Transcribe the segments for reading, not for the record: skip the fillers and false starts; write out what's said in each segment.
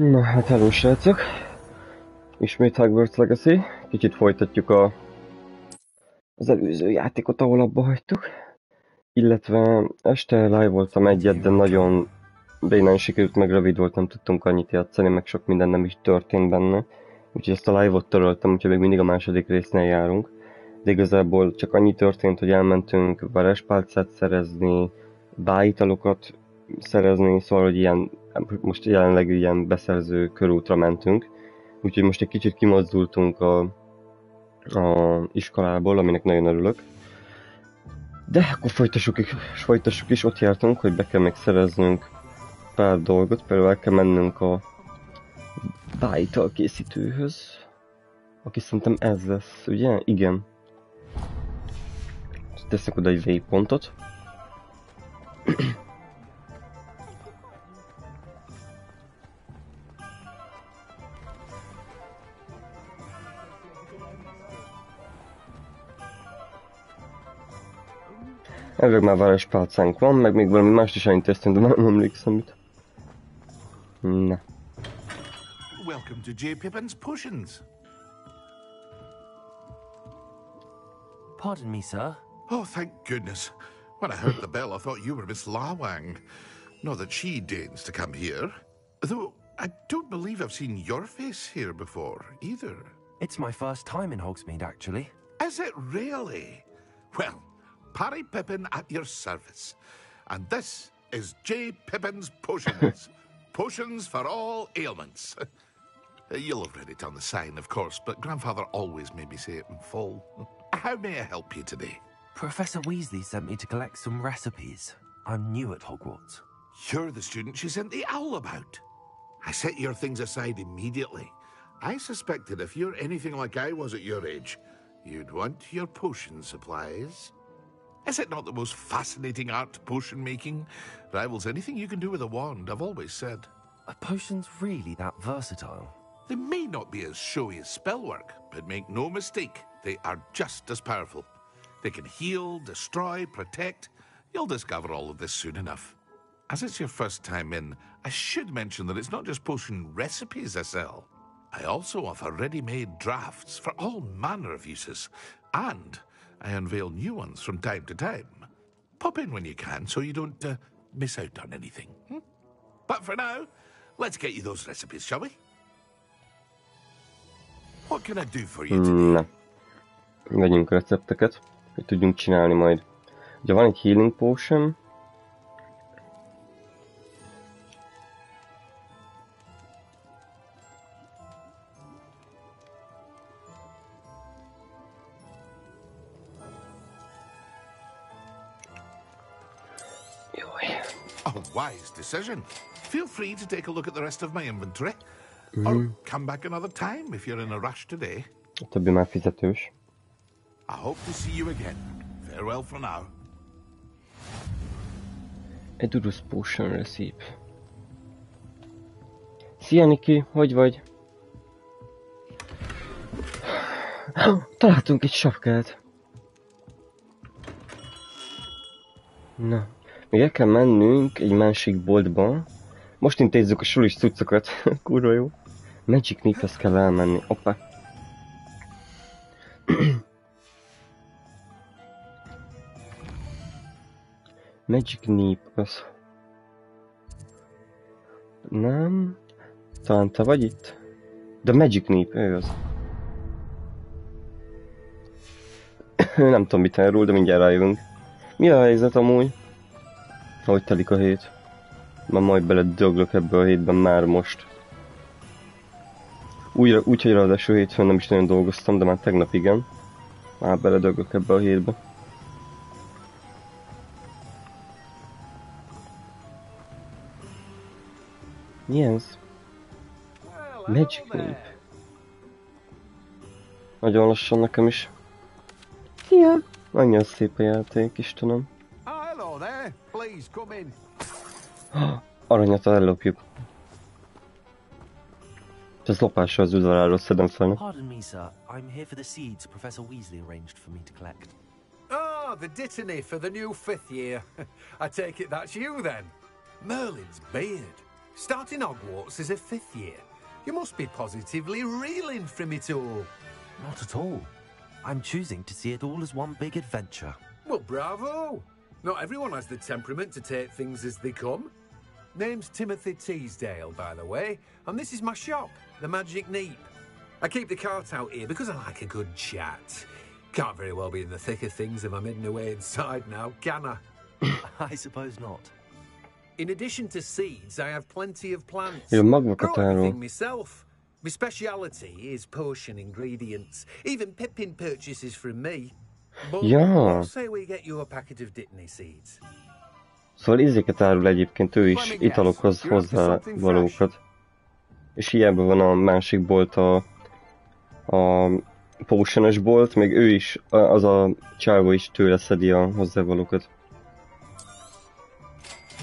Na hát hello srácok! Ismét Hogwarts Legacy. Kicsit folytatjuk az előző játékot, ahol abba hagytuk. Illetve este live voltam egyet, de nagyon bénán sikerült, meg rövid volt, nem tudtunk annyit játszani, meg sok minden nem is történt benne. Úgyhogy ezt a live-ot töröltem, úgyhogy még mindig a második résznél járunk. De igazából csak annyi történt, hogy elmentünk varázspálcát szerezni, bájitalokat szerezni, szóval hogy ilyen, most jelenleg ilyen beszerző körútra mentünk. Úgyhogy most egy kicsit kimozdultunk a iskolából, aminek nagyon örülök. De akkor folytassuk is, ott jártunk, hogy be kell még szereznünk pár dolgot, például el kell mennünk a bájital készítőhöz, aki szerintem ez lesz, ugye? Igen. Teszek oda egy waypointot. Elvég már varázspálcánk van, meg még valami mást is elintéztünk, de már nem emlékszem mit. Na. Welcome to J. Pippin's Potions. Pardon me, sir. Oh, thank goodness. When I heard the bell, I thought you were Miss Lawang. Not that she deigns to come here. Though, I don't believe I've seen your face here before, either. It's my first time in Hogsmeade, actually. Is it really? Well, Parry Pippin at your service. And this is J. Pippin's Potions. Potions for all ailments. You'll have read it on the sign, of course, but Grandfather always made me say it in full. How may I help you today? Professor Weasley sent me to collect some recipes. I'm new at Hogwarts. You're the student she sent the owl about. I set your things aside immediately. I suspected if you're anything like I was at your age, you'd want your potion supplies. Is it not the most fascinating art, potion making? Rivals anything you can do with a wand, I've always said. Are potions really that versatile? They may not be as showy as spellwork, but make no mistake, they are just as powerful. They can heal, destroy, protect. You'll discover all of this soon enough. As it's your first time in, I should mention that it's not just potion recipes I sell. I also offer ready-made drafts for all manner of uses, and I unveil new ones from time to time. Pop in when you can so you don't miss out on anything. But for now, let's get you those recipes, shall we? What can I do for you today? Na. Vegyünk recepteket, hogy tudjunk csinálni majd. Ugye van egy healing potion. A wise decision. Feel free to take a look at the rest of my inventory. Or come back another time if you're in a rush today. A többi már fizetős. I hope to see you again. Farewell for now. Edurus potion recipe. Szia Niki, hogy vagy? Találtunk egy sapkát. Na, még el kell mennünk egy másik boltba. Most intézzük a sulis cuccokat. Kurva jó. Magic Nip-hez kell elmenni. Opa. Magic Nip, az... Nem... Talán te vagy itt? De Magic Nip, ő az. Nem tudom mit erről, de mindjárt rájövünk. Mi a helyzet amúgy? Ahogy telik a hét? Már majd beledöglök ebbe a hétben már most. Úgyhogy ráadásul hétfőn nem is nagyon dolgoztam, de már tegnap igen. Már beledöglök ebbe a hétbe. Mi ez? Magic Nip. Nagyon lassan nekem is. Szia! Nagyon szép a játék, Istenem. Hello there. Please come in. Aranyat ellopjuk. Ez lopással az udvaráról szedem fel. Pardon me, sir. I'm here for the seeds Professor Weasley arranged for me to collect. Oh, the dittany for the new 5th year. I take it that's you then. Merlin's beard. Starting Hogwarts as a 5th year. You must be positively reeling from it all. Not at all. I'm choosing to see it all as one big adventure. Well, bravo! Not everyone has the temperament to take things as they come. Name's Timothy Teasdale, by the way, and this is my shop, the Magic Neep. I keep the cart out here because I like a good chat. Can't very well be in the thick of things if I'm hidden away inside now, can I? I suppose not. In addition to seeds, I have plenty of plants. Jó, magvakat Grow everything árul. myself. My speciality is potion ingredients. Even Pippin purchases from me. But Ja. what say we get you a packet of Dittany seeds? Szóval ízéket árul egyébként ő is, italokhoz hozzá valókat. És hiába van a másik bolt, a potionos bolt, még ő is, az a csávó is tőle szedi a hozzávalókat.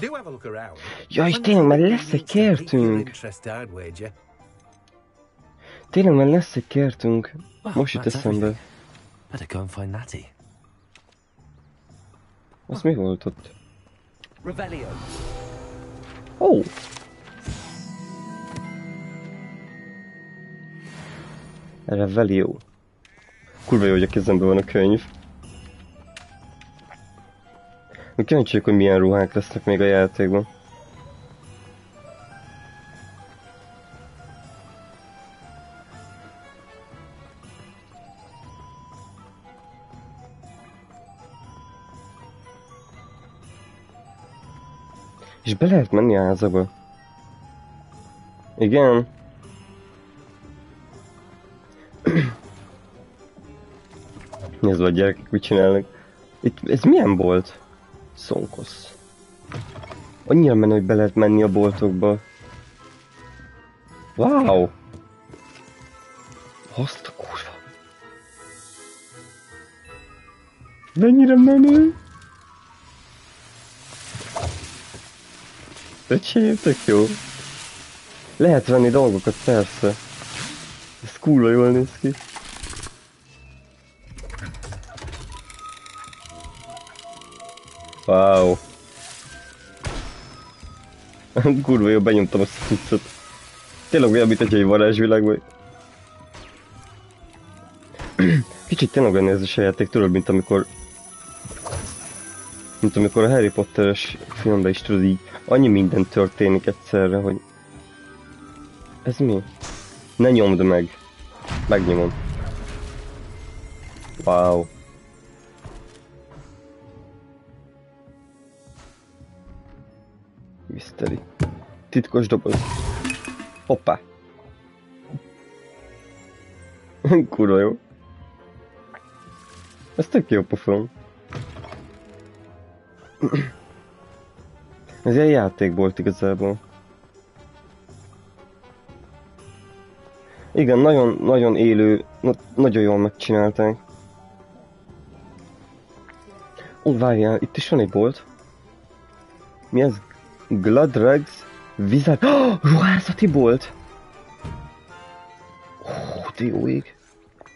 Do have a look around. Ja, és tényleg már lesz egy kertünk! Tényleg már lesz egy kertünk. Most jut eszembe. Better go and find Natty. Az mi volt ott? Revelio. Ó! Revelio. Kurva jó, hogy a kezemben van a könyv. Kíváncsi vagyok, hogy milyen ruhák lesznek még a játékban. És be lehet menni a házakba. Igen. Nézd, a gyerekek mit csinálnak. Itt, ez milyen bolt? Szonkosz. Annyira menő, hogy be lehet menni a boltokba. Wow! Azt a kurva. Mennyire menő! Öcsém, tök jó. Lehet venni dolgokat, persze. Ez kurva jól néz ki. Wow. Kurva jó, benyomtam azt a cuccot. Tényleg olyan, mint egy varázsvilág vagy. Kicsit tényleg olyan ez a játék, tudod, mint amikor a Harry Potteres filmben is tudod így, annyi minden történik egyszerre, hogy... Ez mi? Ne nyomd meg! Megnyomom. Wow. Mystery. Titkos doboz. Hoppá. Kurva jó. Ez tök jó pofon. Ez ilyen játék volt igazából. Igen, nagyon élő, nagyon jól megcsinálták. Ó, várjál, itt is van egy bolt. Mi ez? Gladrags Wizard... Oh, ruházati bolt! Ó, de jó ég.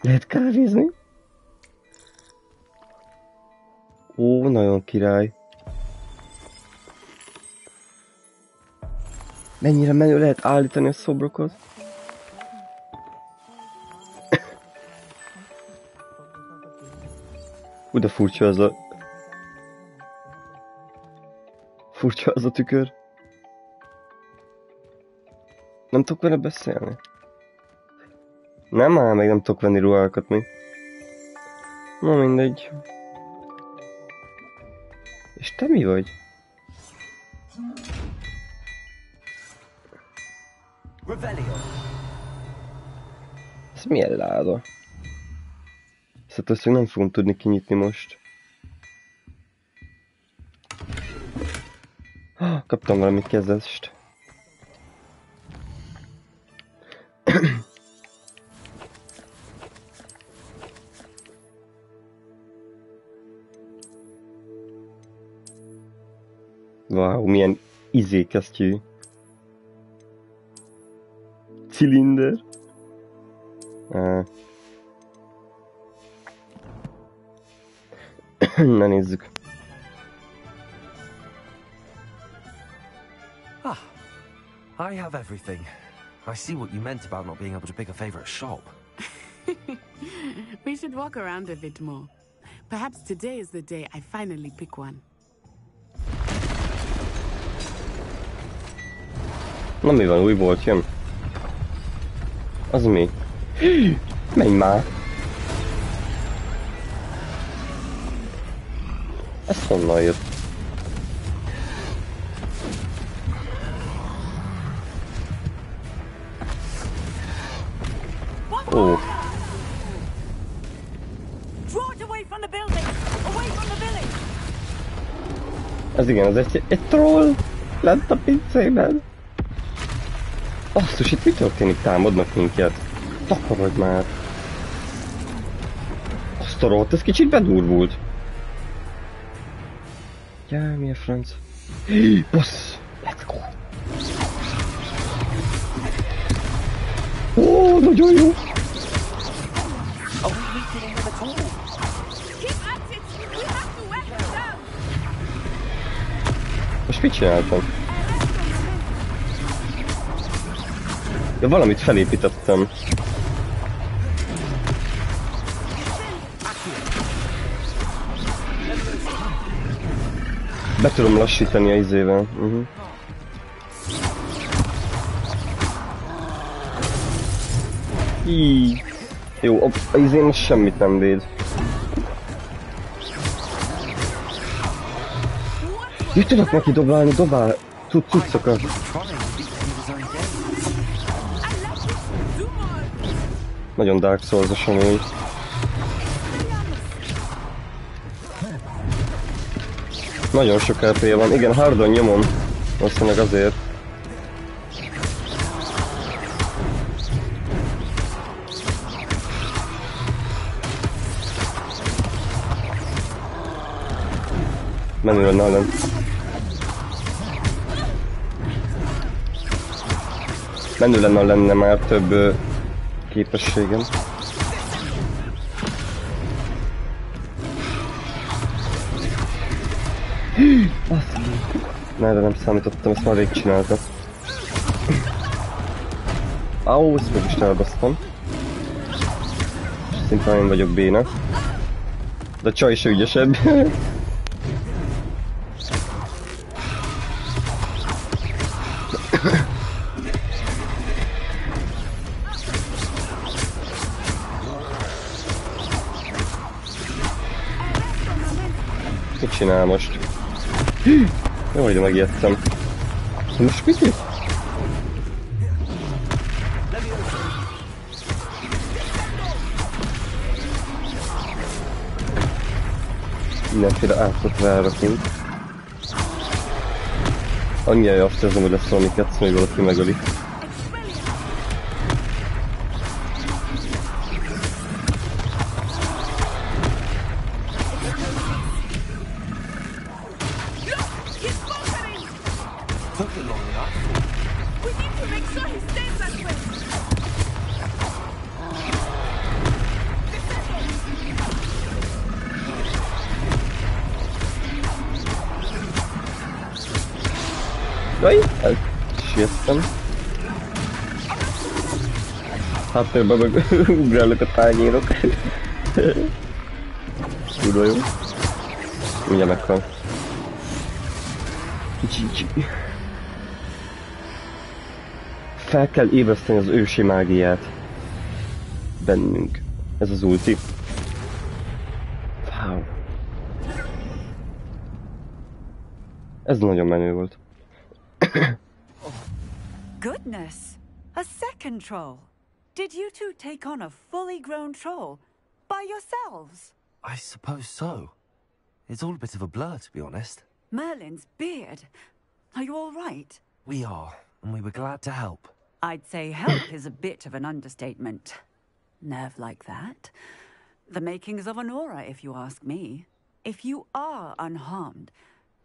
Lehet kávézni? Ó, nagyon király. Mennyire menő, lehet állítani a szobrokat? De furcsa az a... Furcsa az a tükör. Nem tudok vele beszélni? Nem áll, meg nem tudok venni ruhákat mi. Na mindegy. És te mi vagy? Ez milyen láda? Szóval ezt nem fogom tudni kinyitni most. Kaptam valami kezest. Wow, milyen izékesztyű. Cilinder. Na nézzük. I have everything. I see what you meant about not being able to pick a favorite shop. We should walk around a bit more. Perhaps today is the day I finally pick one. Na mi van, új volt jön? Az mi? Menj már! Ez honnan jött? Ó. Ez igen, ez egy troll lent a pincében. Basszus, itt mi történik? Támadnak minket? Takarodj már! Azt a rohadt, ez kicsit bedurvult. Jaj, mi a franc? Bassz! Let's go! Ó, nagyon jó! Most mit csináltam? Ja, valamit felépítettem. Be tudom lassítani a izével. Jó, a izén most semmit nem véd. Így tudok neki dobálni, cuccokat. Nagyon Dark Souls-os amúgy. Nagyon sok LP-je van. Igen, hardon nyomom. Valószínűleg azért. Menő lenne, ha lenne. Menő lenne, ha lenne már több képességem. Ne, de nem számítottam, ezt már rég csináltam. Áó, ezt meg is elbasztam. Szimplán én vagyok béna. De a csaj is ügyesebb. Mit csinál most? Jaj, de megijedtem. Most mit itt? Mindenféle átot rárakunk. Annyira azt érzem, hogy lesz valami ketsz, még valaki megöli. Jaj, elsiettem. Háttérben meg ugrálnak a tányérok. Kurva jó. Mindjárt meghal. Fel kell ébreszteni az ősi mágiát. Bennünk. Ez az ulti. Wow. Ez nagyon menő volt. Goodness! A second troll! Did you two take on a fully grown troll? By yourselves? I suppose so. It's all a bit of a blur, to be honest. Merlin's beard. Are you all right? We are, and we were glad to help. I'd say help is a bit of an understatement. Nerve like that. The makings of an aura, if you ask me. If you are unharmed,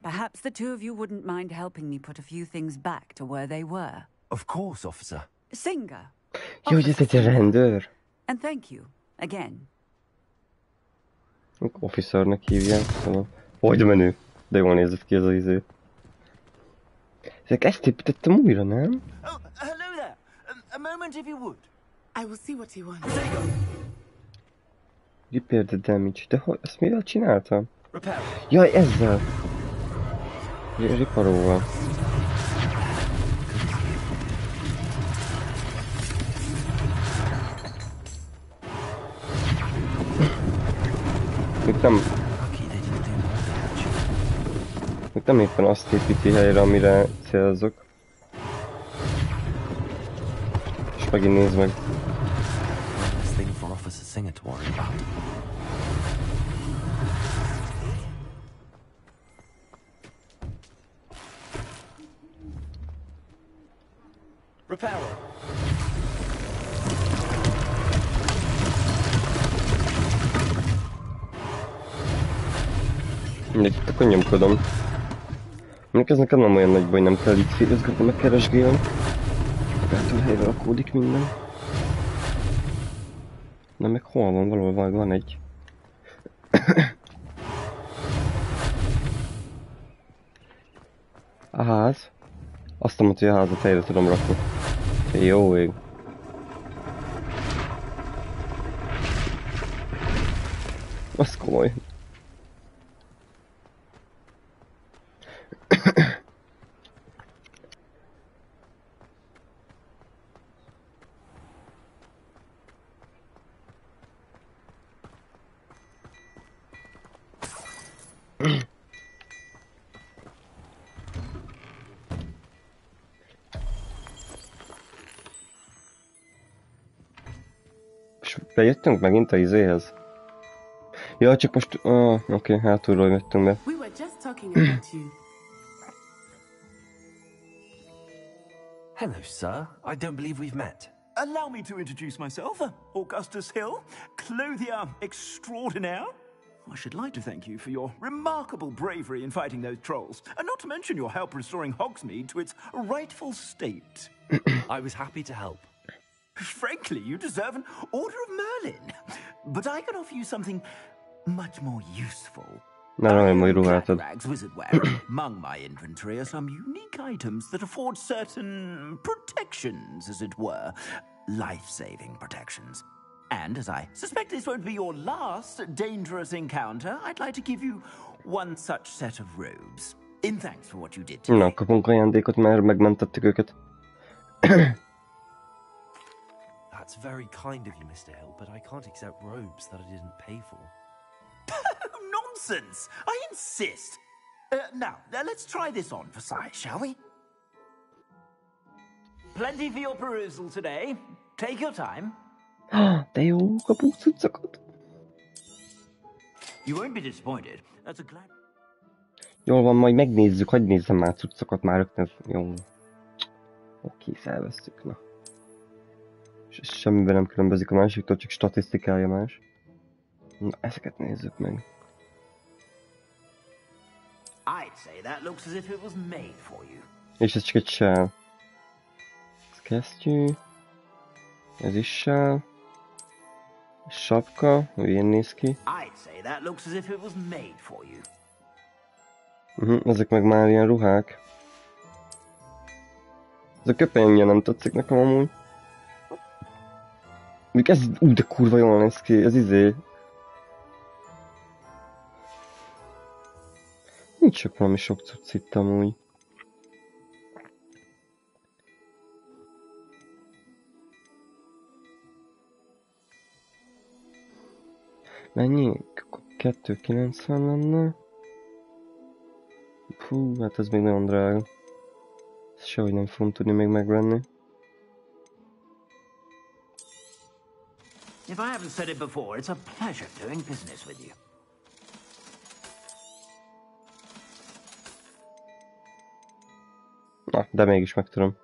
perhaps the two of you wouldn't mind helping me put a few things back to where they were. Of course, officer. Singer. Jó, hogy ez egy rendőr. And thank you, again. Officernek hívják, szóval. Hogy menő. De jól nézett ki ez az izé. Ezek ezt építettem újra, nem? Oh, hello there. A moment if you would. I will see what he wants. There you go. Repair the damage. De hogy, ezt mivel csináltam? Repair. Jaj, ezzel! Riparóval. Itt nem éppen azt építi helyre, amire célzok. És megint nézd meg. Repair. Mindegy, itt akkor nyomkodom. Mondjuk ez nekem nem olyan nagy baj, nem kell itt félözgetni, meg keresgélni. Magától helyre rakódik minden. Na meg hol van? Valahol van egy. A ház. Azt mondta, hogy a házat helyre tudom rakni. Jó ég. Az komoly. És bejöttünk megint a izéhez? Ja, csak most... oké, hátulról jöttünk be. We were just talking about you. Hello, sir. I don't believe we've met. Allow me to introduce myself, Augustus Hill, clothier extraordinaire. I should like to thank you for your remarkable bravery in fighting those trolls, and not to mention your help restoring Hogsmeade to its rightful state. I was happy to help. Frankly, you deserve an Order of Merlin. But I can offer you something much more useful. Rags wizard wear. Among my inventory are some unique items that afford certain protections, as it were. Life-saving protections. And as I suspect this won't be your last dangerous encounter, I'd like to give you one such set of robes. In thanks for what you did today. Na, kapunk ajándékot, mert megmentettük őket. That's very kind of you, Mr. Hill, but I can't accept robes that I didn't pay for. Nonsense! I insist! Now, let's try this on for size, shall we? Plenty for your perusal today. Take your time. De jó, kapunk cuccokat. You won't be disappointed. That's a glad... Jól van, majd megnézzük, hadd nézzem már cuccokat, már rögtön. Jó. Oké, elvesztük, na. És ez semmiben nem különbözik a másiktól, csak statisztikája más. Na, ezeket nézzük meg. I'd say that looks as if it was made for you. És ez csak egy sál. Ez kesztyű. Ez is sál. Sapka, hülyén néz ki. I'd say that looks as if it was made for you. Ezek meg már ilyen ruhák. Ez a köpenye nem tetszik nekem amúgy. Még ez, de kurva jól néz ki, ez izé. Nincs csak valami sok cucc itt amúgy. Mennyi? 2,90 lenne. Fú, hát ez még nagyon drága. Ezt sehogy nem fogom tudni még megvenni. If I haven't said it before, it's a pleasure doing business with you. Na, de mégis meg tudom.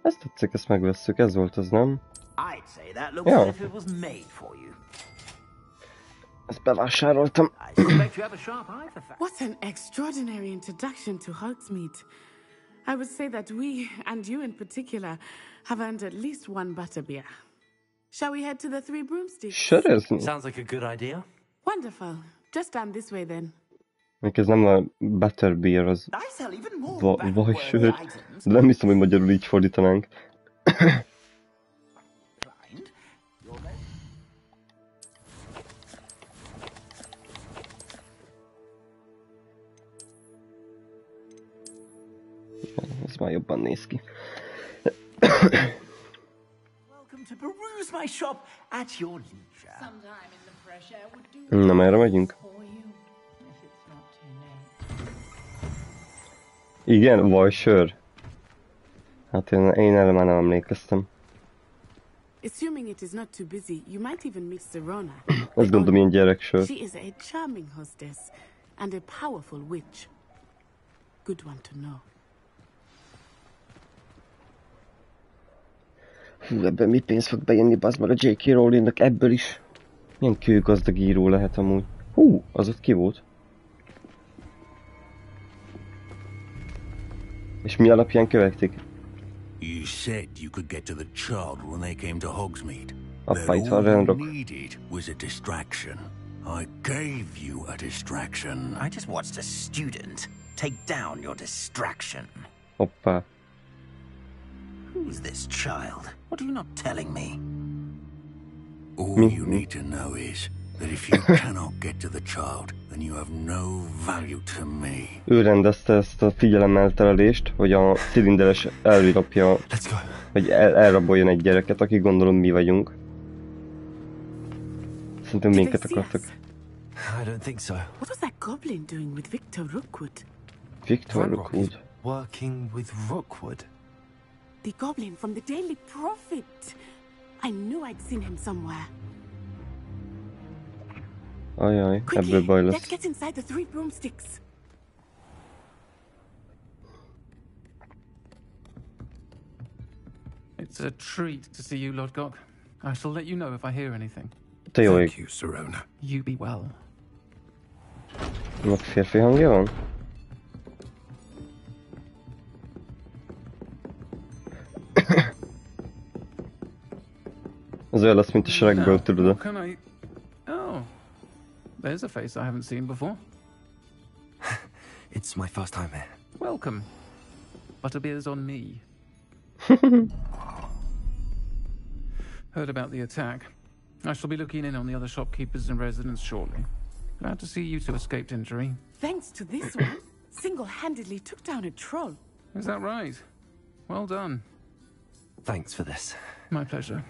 Ezt tetszik, ezt megvesszük, ez volt az, nem? I'd say that looks as if it was made for you. Ezt bevásároltam. I suspect you have a sharp eye for facts. What an extraordinary introduction to Hogsmeade. I would say that we, and you in particular, have earned at least one butterbeer. Shall we head to the Three Broomsticks? Sörezni? Sounds like a good idea. Wonderful. Just down this way then. Ez nem a butterbeer, az vajsör. De nem hiszem, hogy magyarul így fordítanánk. Ez már jobban néz ki. Na, merre megyünk? Igen, vajsör. Hát én erre már nem emlékeztem. Assuming it is not too busy, you might even meet Serona. Azt gondolom, ilyen gyereksör. She is a charming hostess and a powerful witch. Good one to know. Hú, ebben mi pénz fog bejönni, bazd meg a J.K. Rowlingnak ebből is. Milyen kőgazdag író lehet amúgy. Hú, az ott ki volt? És mi alapján követik? You said you could get to the child when they came to Hogsmeade. Appá, itt van All you rendok. needed was a distraction. I gave you a distraction. I just watched a student take down your distraction. Hoppá. Who's this child? What are you not telling me? All you need to know is that if you cannot get to the child, then you have no value to me. Ő rendezte ezt a figyelemelterelést, hogy a cilinderes elvilapja, hogy elraboljon egy gyereket, aki gondolom mi vagyunk. Szerintem minket akartak. I don't think so. What was that goblin doing with Victor Rookwood? Victor Rookwood. Working with Rookwood. The goblin from the Daily Prophet. I knew I'd seen him somewhere. Ajaj, ebből baj Let's lesz. get inside the 3 broomsticks. It's a treat to see you, Lodgok. I shall let you know if I hear anything. Te jó Thank ég. you, Serona. You be well. Annak férfi hangja van? Az olyan lesz, mint a Shrekből, tudod? What can I... Oh. There's a face I haven't seen before. It's my first time here. Welcome. Butterbeer's on me. Heard about the attack. I shall be looking in on the other shopkeepers and residents shortly. Glad to see you two escaped injury. Thanks to this one, single-handedly took down a troll. Is that right? Well done. Thanks for this. My pleasure.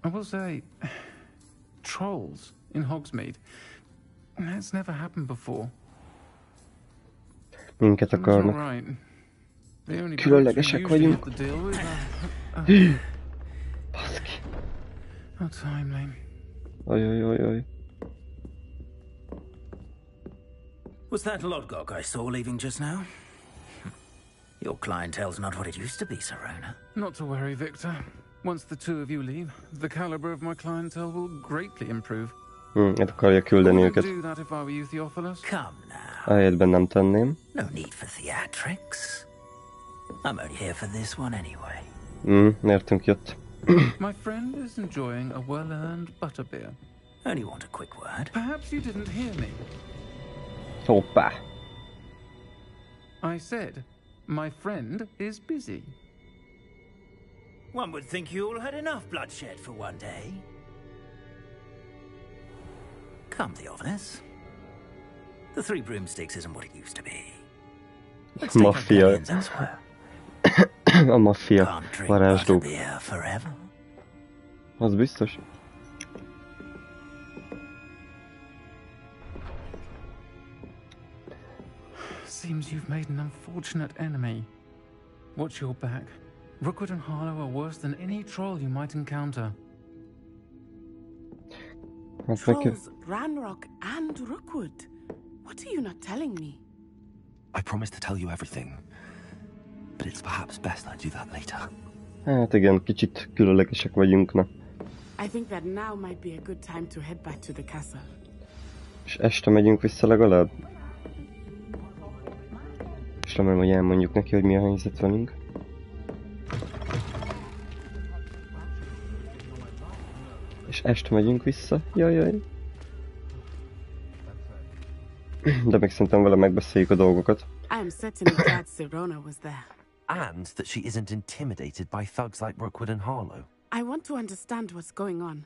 I will say, trolls in Hogsmeade. That's never happened before. Minket It's akarnak. all right. The only Különlegesek people we usually vagyunk. have to deal with Baszki. are timely. Ajajajaj. Was that Lodgok I saw leaving just now? Your clientele's not what it used to be, Serona. Not to worry, Victor. Once the two of you leave, the caliber of my clientele will greatly improve. Hát akarja küldeni I őket. wouldn't do that if I were you, Theophilus. Come now. Ahelyett nem tenném. No need for theatrics. I'm only here for this one anyway. Értünk jött. My friend is enjoying a well-earned butterbeer. Only want a quick word. Perhaps you didn't hear me. Hoppá. I said, my friend is busy. One would think you all had enough bloodshed for one day. Come, Theophilus. The 3 broomsticks isn't what it used to be. Let's take our Maffia. guardians elsewhere. A maffia Can't drink varázslók. butterbeer forever. Az biztos. Seems you've made an unfortunate enemy. Watch your back. Rookwood and Harlow are worse than any troll you might encounter. Hát neki... Trolls, Ranrock, and Rookwood. What are you not telling me? I promise to tell you everything, but it's perhaps best I do that later. Hát igen, kicsit különlegesek vagyunk, na. I think that now might be a good time to head back to the castle. És este megyünk vissza legalább? És remélem, hogy elmondjuk neki, hogy mi a helyzet velünk. És este megyünk vissza? Jajjaj. De még szerintem vele megbeszéljük a dolgokat. I'm certainly glad Sirona was there. And that she isn't intimidated by thugs like Rookwood and Harlow. I want to understand what's going on,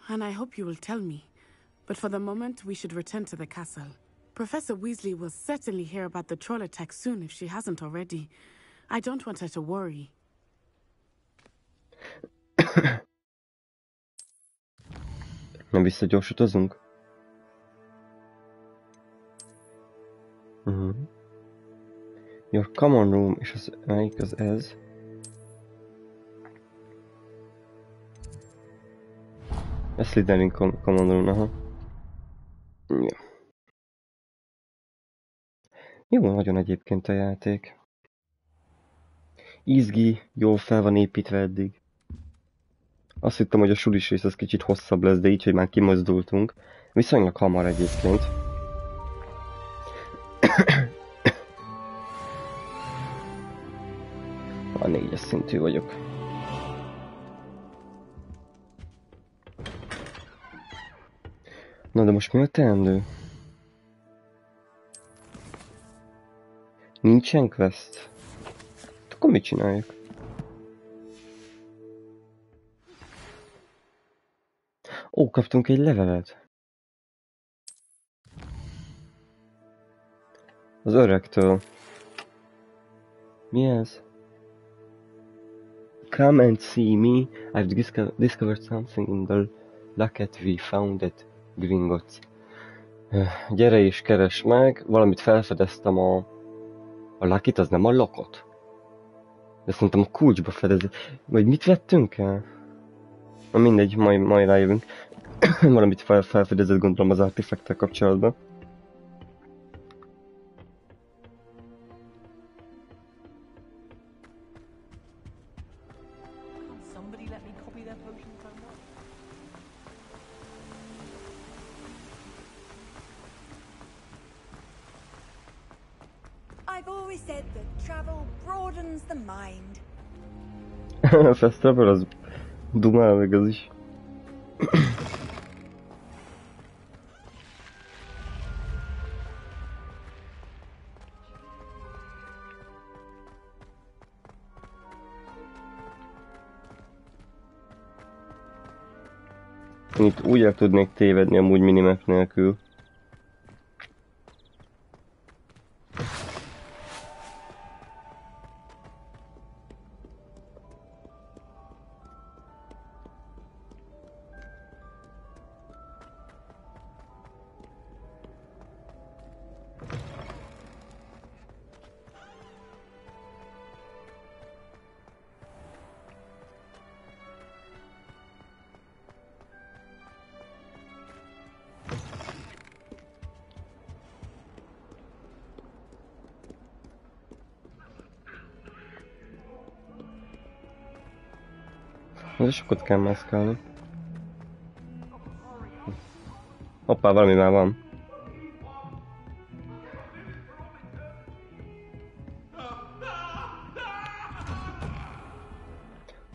and I hope you will tell me. But for the moment, we should return to the castle. Professor Weasley will certainly hear about the troll attack soon if she hasn't already. I don't want her to worry. Nem visszagyorsítozunk? Your common room, és az melyik az ez? Ez Slytherin common room, aha. Ja. Jó, nagyon egyébként a játék. Izgi, jól fel van építve eddig. Azt hittem, hogy a sulis rész az kicsit hosszabb lesz, de így, hogy már kimozdultunk. Viszonylag hamar egyébként. A 4-es szintű vagyok. Na de most mi a teendő? Nincsen quest? Akkor mit csináljuk? Ó, kaptunk egy levelet. Az öregtől. Mi ez? Come and see me. I've discovered something in the locket we found at Gringotts. Gyere és keresd meg. Valamit felfedeztem a lakit, az nem a lokot. De szerintem a kulcsba fedezett. Vagy mit vettünk el? Na mindegy, majd rájövünk. Valamit felfedezett, gondolom, az artifektel kapcsolatban. I've always said that travel broadens the mind. Fast travel az dumál meg az is. Itt úgy el tudnék tévedni amúgy minimap nélkül. Ez sokat kell mászkálni. Hoppá, valami már van.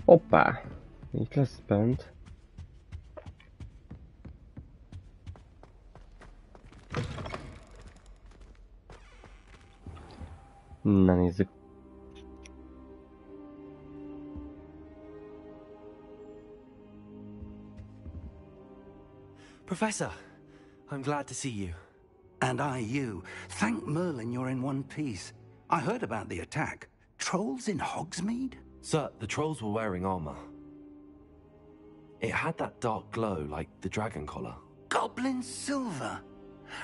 Hoppá! Itt lesz bent. Na nézzük. Professor, I'm glad to see you. And I you. Thank Merlin you're in one piece. I heard about the attack. Trolls in Hogsmeade? Sir, the trolls were wearing armor. It had that dark glow like the dragon collar. Goblin silver.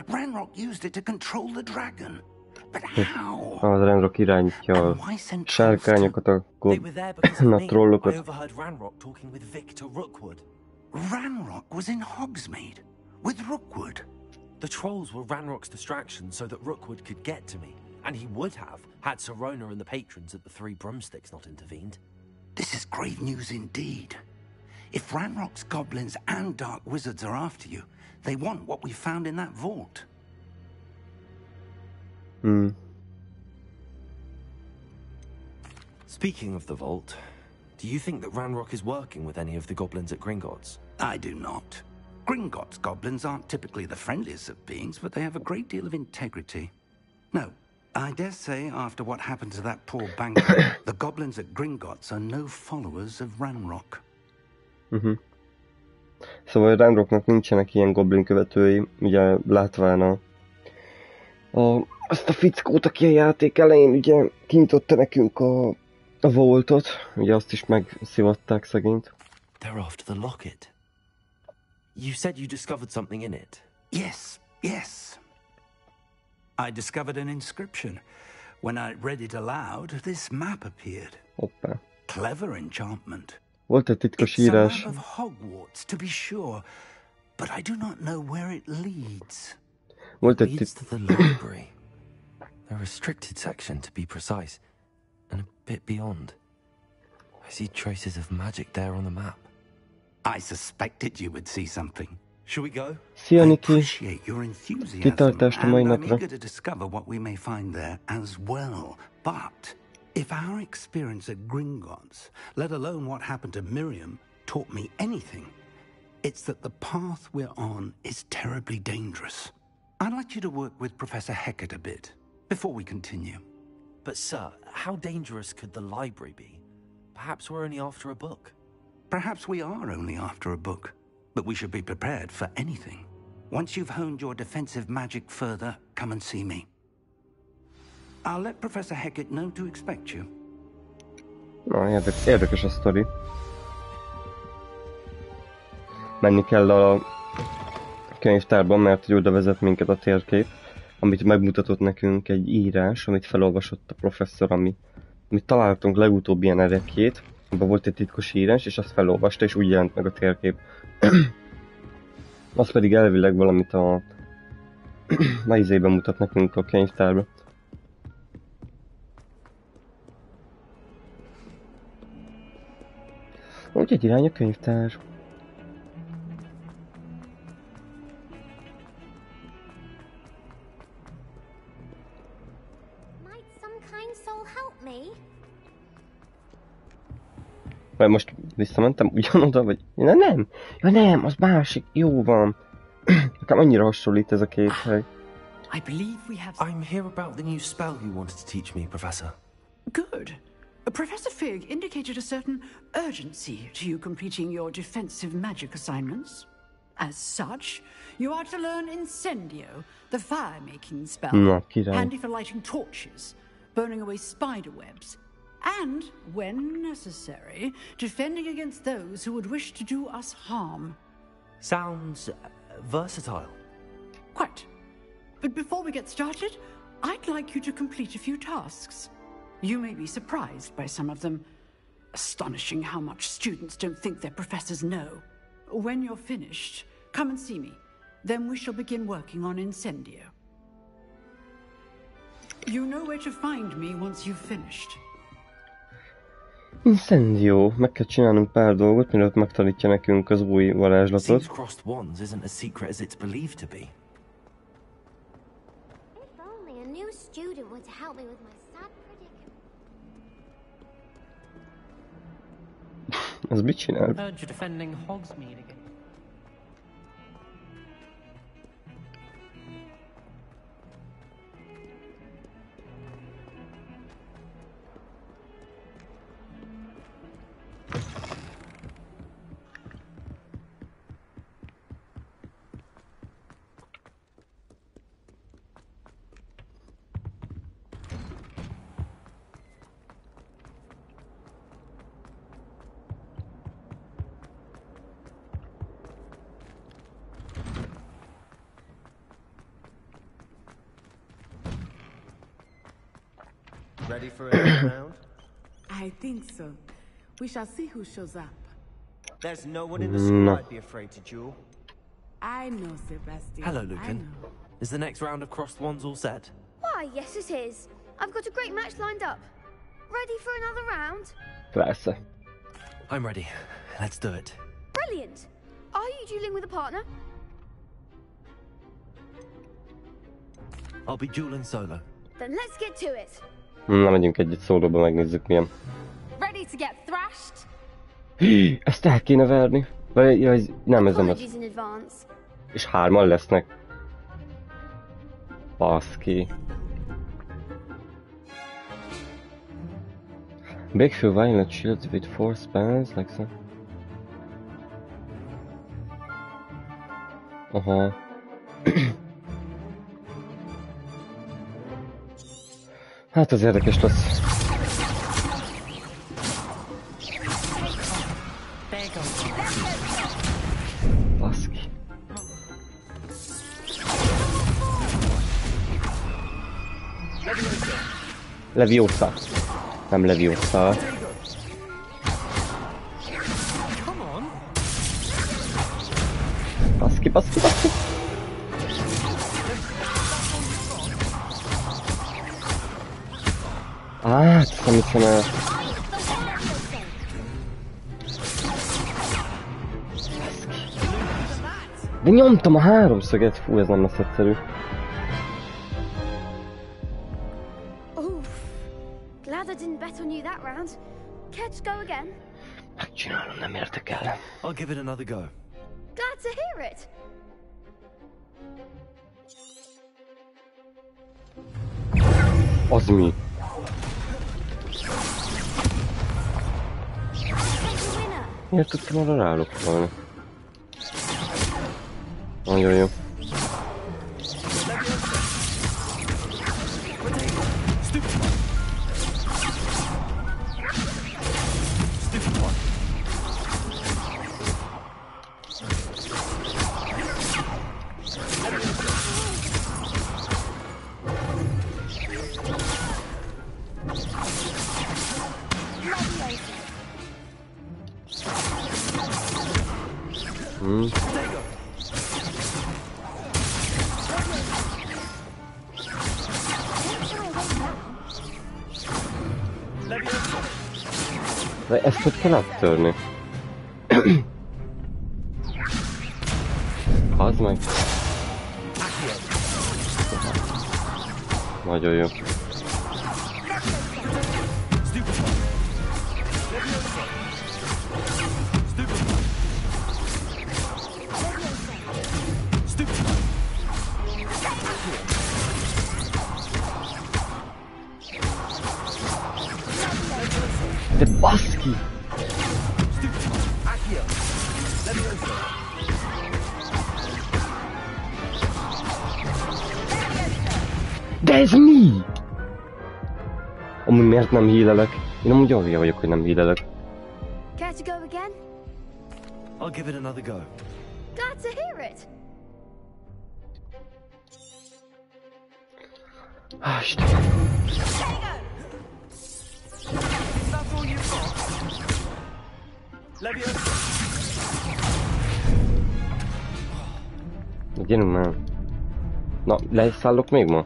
Ranrock used it to control the dragon. But how? Az Ranrock irányítja a sárkányokat, a trollokat. I overheard Ranrock talking with Victor Rookwood. Ranrock was in Hogsmeade with Rookwood. The trolls were Ranrock's distraction so that Rookwood could get to me, and he would have had Sirona and the patrons at the Three Broomsticks not intervened. This is grave news indeed. If Ranrock's goblins and dark wizards are after you, they want what we found in that vault. Speaking of the vault, do you think that Ranrock is working with any of the goblins at Gringotts? I do not. Gringotts goblins aren't typically the friendliest of beings, but they have a great deal of integrity. No, I dare say after what happened to that poor banker, the goblins at Gringotts are no followers of Ranrock. Szóval Ranrocknak nincsenek ilyen goblin követői, ugye látván azt a fickót, aki a játék elején ugye kinyitotta nekünk a vaultot, ugye azt is megszivatták szegényt. They're after the locket. You said you discovered something in it. Yes, yes. I discovered an inscription. When I read it aloud, this map appeared. Hoppá. Clever enchantment. Volt egy titkos írás. It's a map of Hogwarts, to be sure, but I do not know where it leads. Volt egy leads to the library. A restricted section, to be precise, and a bit beyond. I see traces of magic there on the map. I suspected you would see something. Shall we go? Szia, I Niki. appreciate your enthusiasm, Kitartást a mai and I'm napra. eager to discover what we may find there as well. But if our experience at Gringotts, let alone what happened to Miriam, taught me anything, it's that the path we're on is terribly dangerous. I'd like you to work with Professor Hecat a bit before we continue. But sir, how dangerous could the library be? Perhaps we're only after a book. Perhaps we are only after a book, but we should be prepared for anything. Once you've honed your defensive magic further, come and see me. I'll let Professor Hecat know to expect you. Na, érdekes a sztori. Menni kell a könyvtárban, mert hogy oda vezet minket a térkép, amit megmutatott nekünk egy írás, amit felolvasott a professzor, amit találtunk legutóbb ilyen erekjét. Abban volt egy titkos írás, és azt felolvasta, és úgy jelent meg a térkép. Az pedig elvileg valamit a izében mutat nekünk a könyvtárba. Úgy egy irány a könyvtár. Vagy most visszamentem ugyanoda, vagy... Nem! Ja nem, az másik, jó van. Nekem annyira hasonlít ez a két hely. I believe we have... I'm here about the new spell you wanted to teach me, Professor. Good. Professor Fig indicated a certain urgency to you completing your defensive magic assignments. As such, you are to learn Incendio, the fire-making spell, handy for lighting torches, burning away spider webs, and, when necessary, defending against those who would wish to do us harm. Sounds versatile. Quite. But before we get started, I'd like you to complete a few tasks. You may be surprised by some of them. Astonishing how much students don't think their professors know. When you're finished, come and see me. Then we shall begin working on Incendio. You know where to find me once you've finished. Incendio. Meg kell csinálnunk pár dolgot, mielőtt megtanítja nekünk az új varázslatot. Seems crossed wands isn't as secret as it's believed to be. If only a new student were to help me with my sad predicament. Ez mit csinál? Heard you're defending Hogsmeade again. Ready for another round? I think so. We shall see who shows up. There's no one in the school I'd be afraid to duel. I know, Sebastian. Hello, Lucan. Is the next round of crossed wands all set? Why, yes it is. I've got a great match lined up. Ready for another round? Persze. I'm ready. Let's do it. Brilliant. Are you dueling with a partner? I'll be dueling solo. Then let's get to it. Na, megyünk egyet szólóba, megnézzük milyen. Ready to get thrashed? Ezt el kéne verni. Vagy nem, ez nem az. És 3-an lesznek. Baszki. Break through violent shields with 4 spells, like so. Aha. Hát az érdekes lesz. Baszki. Leviosa. Nem Leviosa. Baszki, baszki, baszki. Nem hiszem el. De nyomtam a 3-szöget, fú, ez nem lesz egyszerű. Glad I didn't bet on you that round. Care to go again? Megcsinálom, nem értek el. I'll give it another go. Glad to hear it. Az mi? Miért tudtam arra rálopolni? Nagyon jó. De ezt hogy kell áttörni? Az meg. Nagyon jó. De baszki! De ez mi? Amúgy miért nem hílelek? Én amúgy olyan vagyok, hogy nem hílelek. Care to go again? I'll give it another go. Glad to hear it. Istenem. Gyerünk már. Na, leszállok még ma?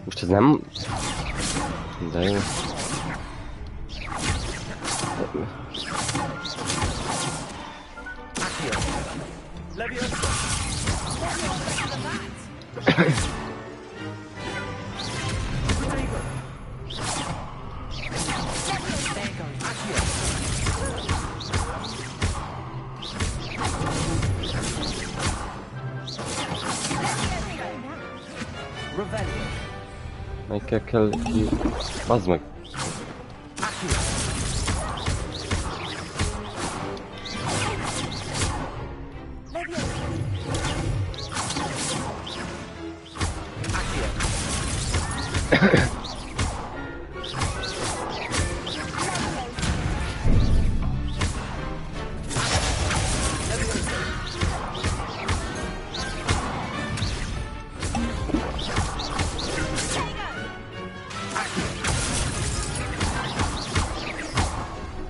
Most ez nem... De jó. Melyikkel kell... Bazd meg!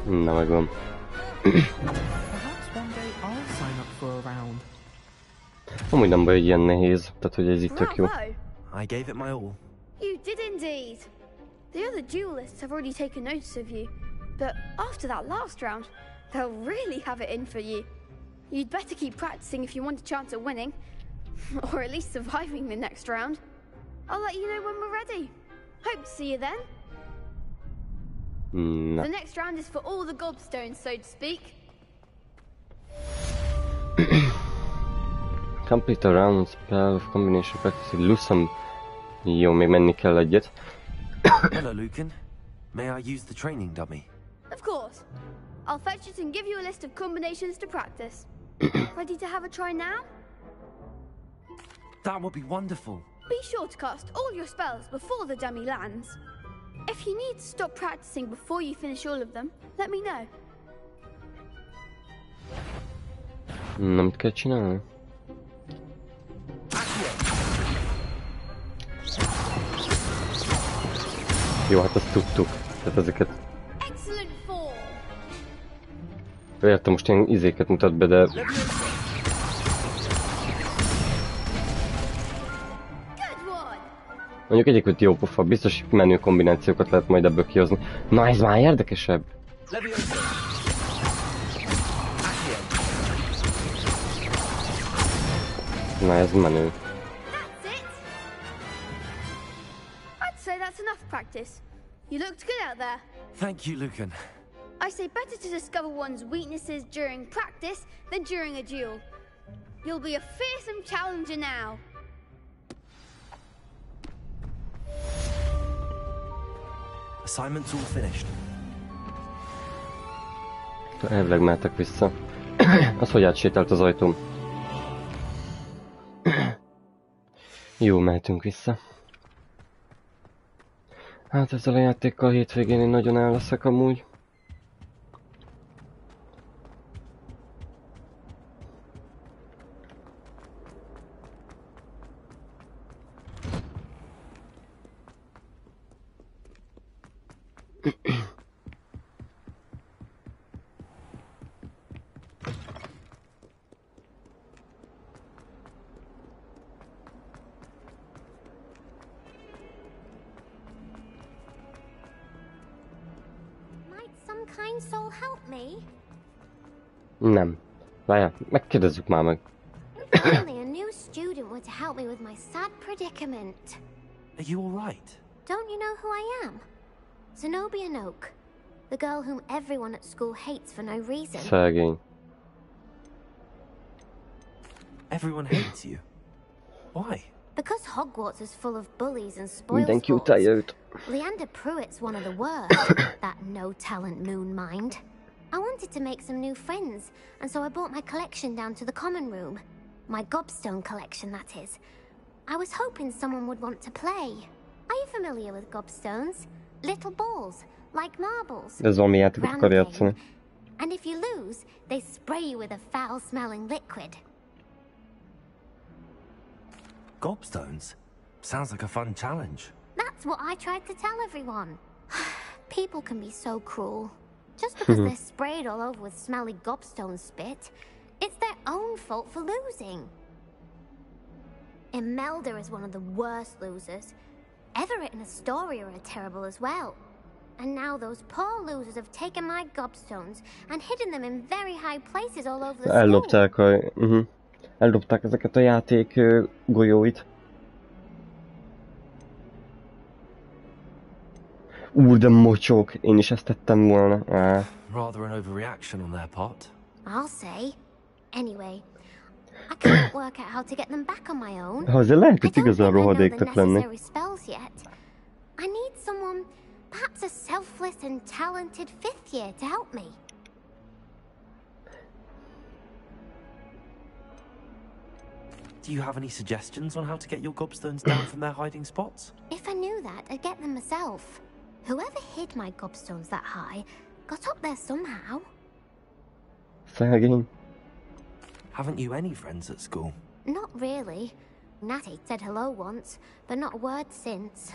Na megvan. Amúgy nem baj, hogy ilyen nehéz, tehát hogy ez itt tök jó. I gave it my all. You did indeed. The other duelists have already taken notice of you, but after that last round, they'll really have it in for you. You'd better keep practicing if you want a chance at winning, or at least surviving the next round. I'll let you know when we're ready. Hope to see you then. No. The next round is for all the gobstones, so to speak. Complete a round spell of combination practice. Lusam. Jó, még menni kell egyet. Hello, Lucan. May I use the training dummy? Of course. I'll fetch it and give you a list of combinations to practice. Ready to have a try now? That would be wonderful. Be sure to cast all your spells before the dummy lands. If you need to stop practicing before you finish all of them, let me know. Na, mit kell csinálni? Jó, hát azt tudtuk. Tehát ezeket... Értem, most ilyen izéket mutat be, de... Mondjuk egyébként jó pofa, biztos menő kombinációkat lehet majd ebből kihozni. Na, ez már érdekesebb! Na, ez menő. I'd say that's enough practice. You looked good out there. Thank you, Lucan. I say better to discover one's weaknesses during practice than during a duel. You'll be a fearsome challenger now. Assignment's all finished. Elvileg mehetek vissza. Az hogy átsétált az ajtóm? Jó, mehetünk vissza. Hát ezzel a játékkal hétvégén én nagyon el leszek amúgy. Nem. Várjál, megkérdezzük már meg. Only a new student were to help me with my sad predicament. Are you all right? Don't you know who I am? Zenobia Noak, the girl whom everyone at school hates for no reason. Szegény. Everyone hates you. Why? Because Hogwarts is full of bullies and spoilsports. Mindenki utálja őt. Leander Pruitt's one of the worst. That no-talent moon mind. I wanted to make some new friends, and so I brought my collection down to the common room. My gobstone collection, that is. I was hoping someone would want to play. Are you familiar with gobstones? Little balls, like marbles. Ez valami játékot akar játszani. And if you lose, they spray you with a foul-smelling liquid. Gobstones? Sounds like a fun challenge. That's what I tried to tell everyone. People can be so cruel. Just because they're sprayed all over with smelly gobstone spit, it's their own fault for losing. Imelda is one of the worst losers. Everett and Astoria are terrible as well. And now those poor losers have taken my gobstones and hidden them in very high places all over the school. Ellopták ellopták ezeket a játék golyóit. De mocsok, én is ezt tettem volna. Rather an overreaction on their part. I'll say. Anyway, I can't work out how to get them back on my own. Ha azért lehet itt igazán rohadéknak lenni. I need someone, perhaps a selfless and talented fifth year to help me. Do you have any suggestions on how to get your gobstones down from their hiding spots? If I knew that, I'd get them myself. Whoever hid my gobstones that high got up there somehow. Szegény. Haven't you any friends at school? Not really. Natty said hello once, but not a word since.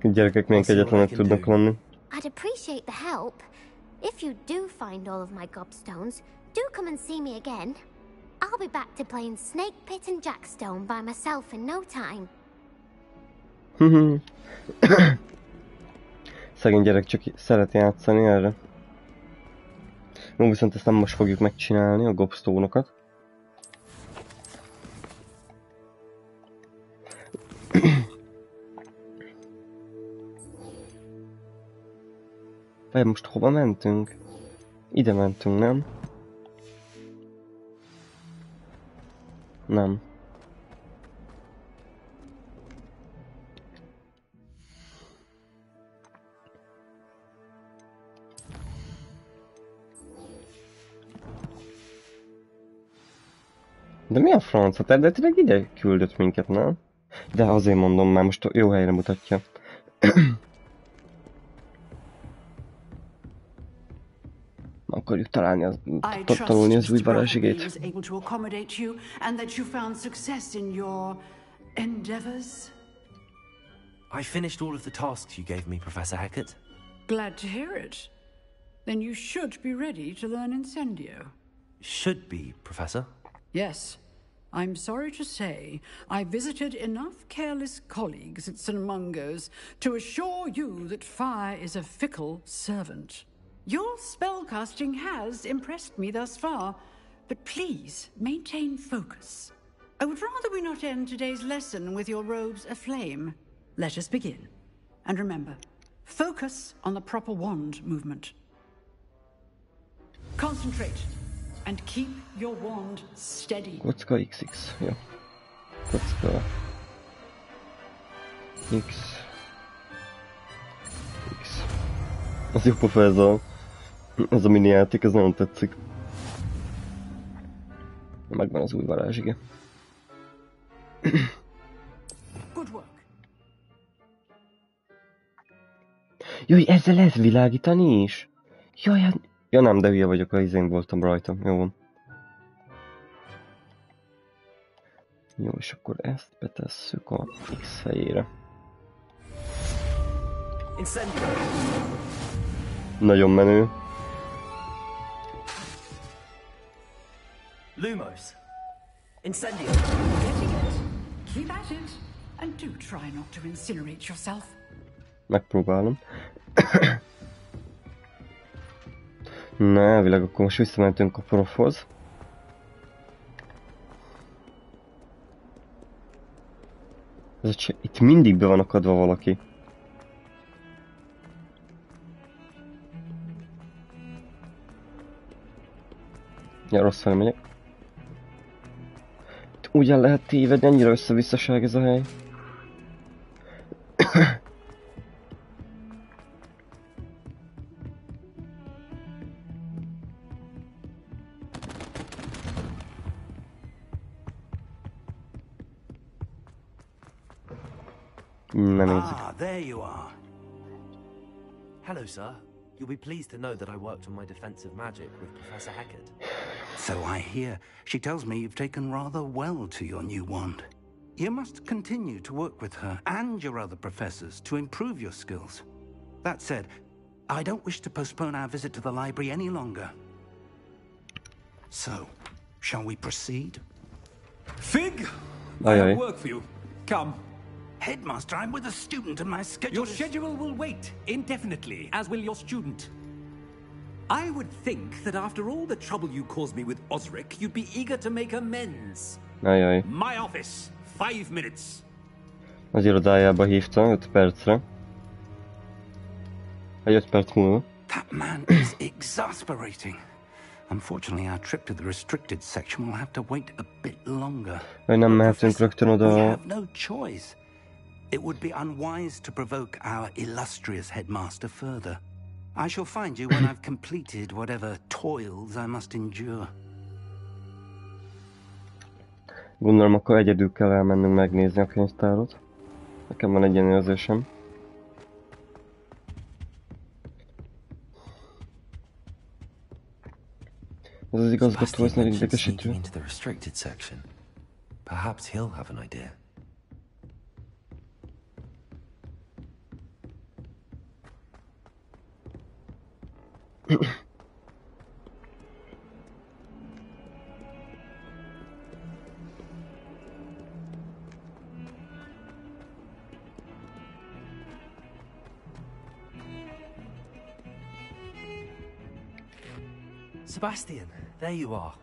Gyerekek milyen kegyetlenek tudnak lenni. I'd appreciate the help. If you do find all of my gobstones, do come and see me again. I'll be back to playing Snake Pit and Jackstone by myself in no time. Szegény gyerek csak szeret játszani erre. Jó, viszont ezt nem most fogjuk megcsinálni, a gobstone-okat. Vagy most hova mentünk? Ide mentünk, nem? Nem. De mi a franc? Hát eredetileg ide küldött minket, nem? De azért mondom, már most jó helyre mutatja. Akarjuk találni tanulni az új varázsigét. I finished all of the tasks you gave me, Professor Hackett. Glad to hear it. Then you should be ready to learn Incendio. Should be, Professor. Yes. I'm sorry to say, I visited enough careless colleagues at St. Mungo's to assure you that fire is a fickle servant. Your spellcasting has impressed me thus far, but please maintain focus. I would rather we not end today's lesson with your robes aflame. Let us begin. And remember, focus on the proper wand movement. Concentrate. And keep your wand steady. Kocka XX, jó. Kocka X. Az jó pofa ez a mini játék, ez nagyon tetszik. Megvan az új varázsige. Good work. Jaj, ezzel lehet világítani is? Jaj, hát... Ja nem, de hülye vagyok, a izén voltam rajta. Jó van. Jó, és akkor ezt betesszük a X helyére. Nagyon menő. Lumos. Incendio. Keep at it, and do try not to incinerate yourself. Megpróbálom. Na, elvileg akkor most visszamentünk a profhoz. Itt mindig be van akadva valaki. Ja, rossz fel megyek. Itt ugyan lehet tévedni, annyira összevisszaság ez a hely. There you are. Hello, sir. You'll be pleased to know that I worked on my defensive magic with Professor Hackett. So I hear. She tells me you've taken rather well to your new wand. You must continue to work with her and your other professors to improve your skills. That said, I don't wish to postpone our visit to the library any longer. So, shall we proceed? Fig! I have work for you. Come. Headmaster, I'm with a student and my schedule Your schedule will wait indefinitely, as will your student. I would think that after all the trouble you caused me with Osric, you'd be eager to make amends. My office, 5 minutes. Az irodájába hívta 5 percre. Egy 5 perc múlva. That man is exasperating. Unfortunately, our trip to the restricted section will have to wait a bit longer. Nem mehetünk rögtön oda. We have no choice. It would be unwise to provoke our illustrious headmaster further. I shall find you when I've completed whatever toils I must endure. Gondolom, akkor egyedül kell elmennünk megnézni a könyvtárat. Nekem van egy ilyen érzésem. Ez az igazgató, ez nagyon idegesítő. Perhaps he'll have an idea. Sebastian, there you are.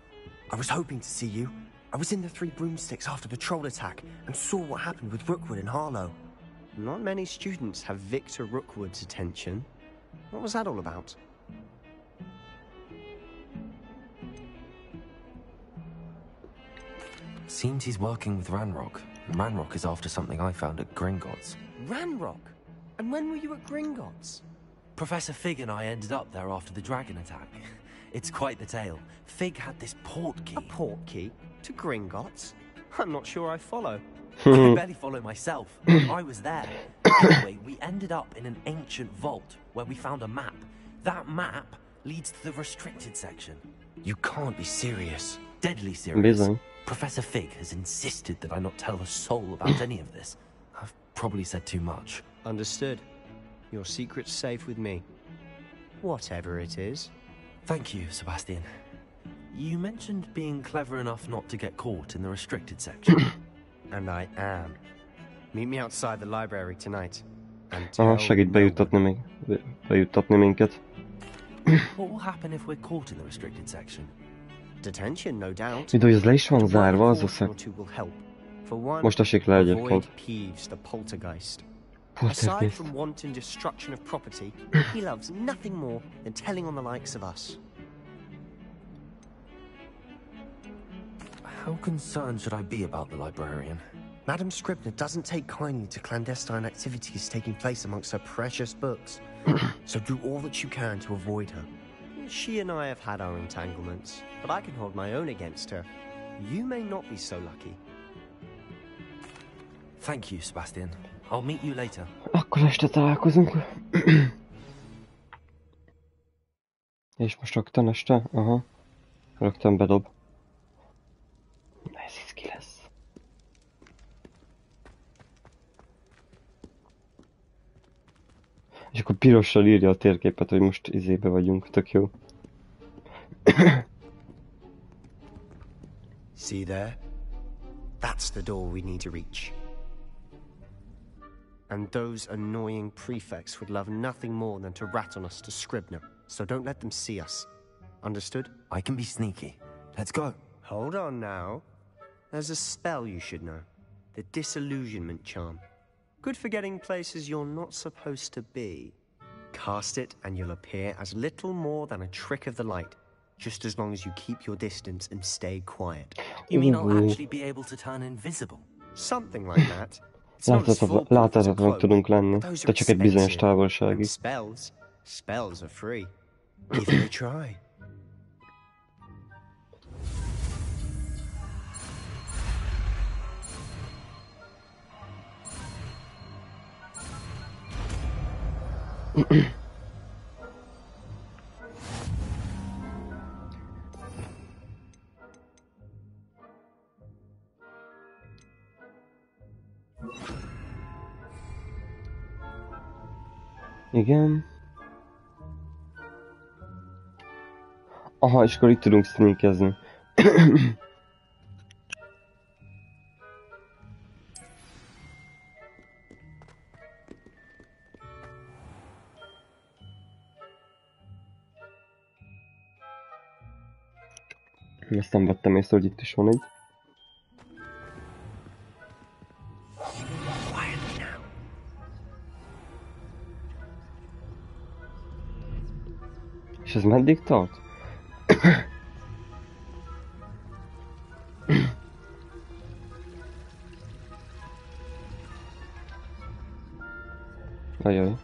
I was hoping to see you. I was in the Three Broomsticks after the troll attack and saw what happened with Rookwood and Harlow. Not many students have Victor Rookwood's attention. What was that all about? Seems he's working with Ranrock. Ranrock is after something I found at Gringotts. Ranrock? And when were you at Gringotts? Professor Fig and I ended up there after the dragon attack. It's quite the tale. Fig had this port key. A port key? To Gringotts? I'm not sure I follow. I barely follow myself. I was there. Anyway, we ended up in an ancient vault where we found a map. That map leads to the restricted section. You can't be serious. Deadly serious. Professor Fig has insisted that I not tell a soul about any of this. I've probably said too much. Understood. Your secret's safe with me. Whatever it is. Thank you, Sebastian. You mentioned being clever enough not to get caught in the restricted section. And I am. Meet me outside the library tonight. Aha, segít bejuttatni minket. What will happen if we're caught in the restricted section? Detention, no doubt. Idő, ez le is van zárva, az a szeg. Most esik le egyébként. Aside from wanton destruction of property, he loves nothing more than telling on the likes of us. How concerned should I be about the librarian? Madam Scribner doesn't take kindly to clandestine activities taking place amongst her precious books. So do all that you can to avoid her. She and I have had our entanglements, but I can hold my own against her. You may not be so lucky. Thank you, Sebastian. I'll meet you later. Akkor este találkozunk. És most rögtön este? Aha. Rögtön bedob. Ez izgi lesz. És akkor pirossal írja a térképet, hogy most izébe vagyunk. Tök jó. See there? That's the door we need to reach. And those annoying prefects would love nothing more than to rat on us to Scribner, so don't let them see us. Understood? I can be sneaky. Let's go. Hold on now. There's a spell you should know. The Disillusionment Charm. Good for getting places you're not supposed to be. Cast it and you'll appear as little more than a trick of the light, just as long as you keep your distance and stay quiet. You mean I'll actually be able to turn invisible? Something like that. Láthatatlanok tudunk lenni, de csak egy bizonyos távolságig. Spells are free. Give it a try. Igen. Aha, és akkor itt tudunk sneakezni. Ezt nem vettem észre, hogy itt is van egy. És ez meddig tart? Ajaj.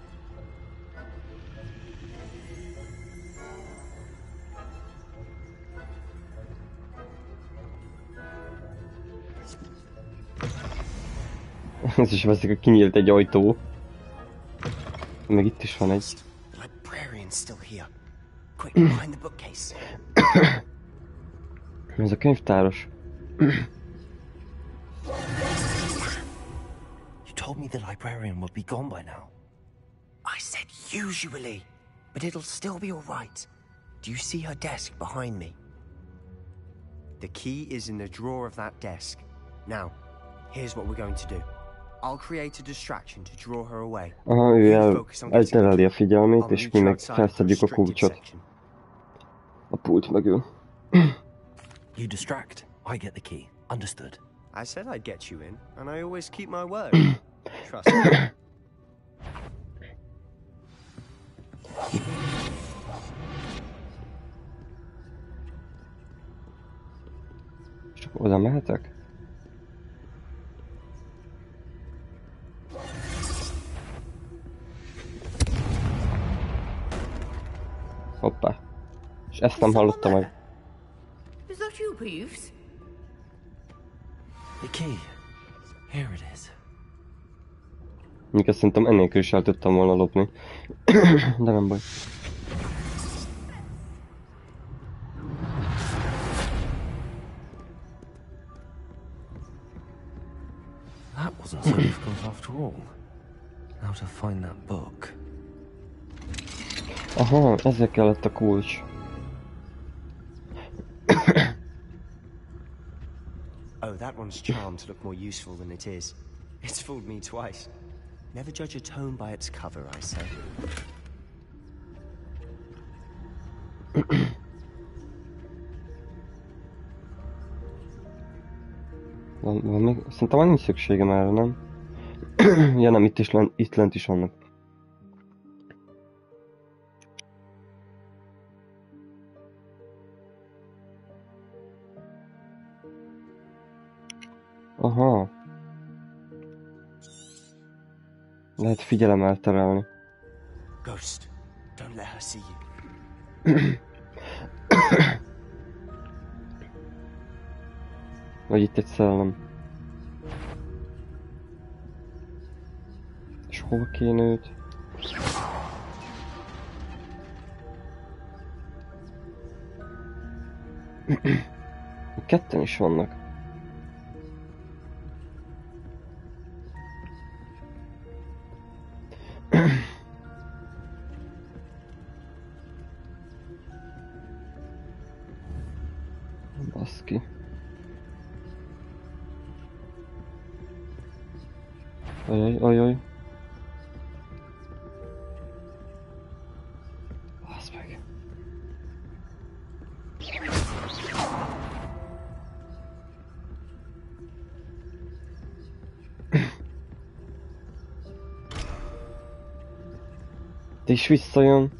Ez is veszik, hogy kinyílt egy ajtó. Meg itt is van egy. Ez a könyvtáros. You told me the librarian would be gone by now. I said usually, but it'll still be all right. Do you see her desk behind me? The key is in the drawer of that desk. Now, here's what we're going to do. I'll create a distraction to draw her away. Aha, ő eltereli a figyelmét, és mi meg felszedjük a kulcsot. a pult mögül. You distract, I get the key. Understood? I said I'd get you in, and I always keep my word. Trust me. Csak oda mehetek? Hoppá. És ezt nem hallottam meg. Is that you, Peeves? The key. Here it is. Mondjuk azt szerintem ennélkül is el tudtam volna lopni. De nem baj. That wasn't so difficult after all. Now to find that book. Aha, ezzel kellett a kulcs. Oh, that one's charmed to look more useful than it is. It's fooled me twice. Never judge a tome by its cover, I say. Van még? Szerintem már nincs szükségem erre, nem? Ja nem, itt lent is vannak. Aha. Lehet figyelem elterelni. Ghost, don't let her see you. Vagy itt egy szellem. És hova kéne őt? Ketten is vannak. Baszki. Ajaj. Basz meg. Te is visszajön.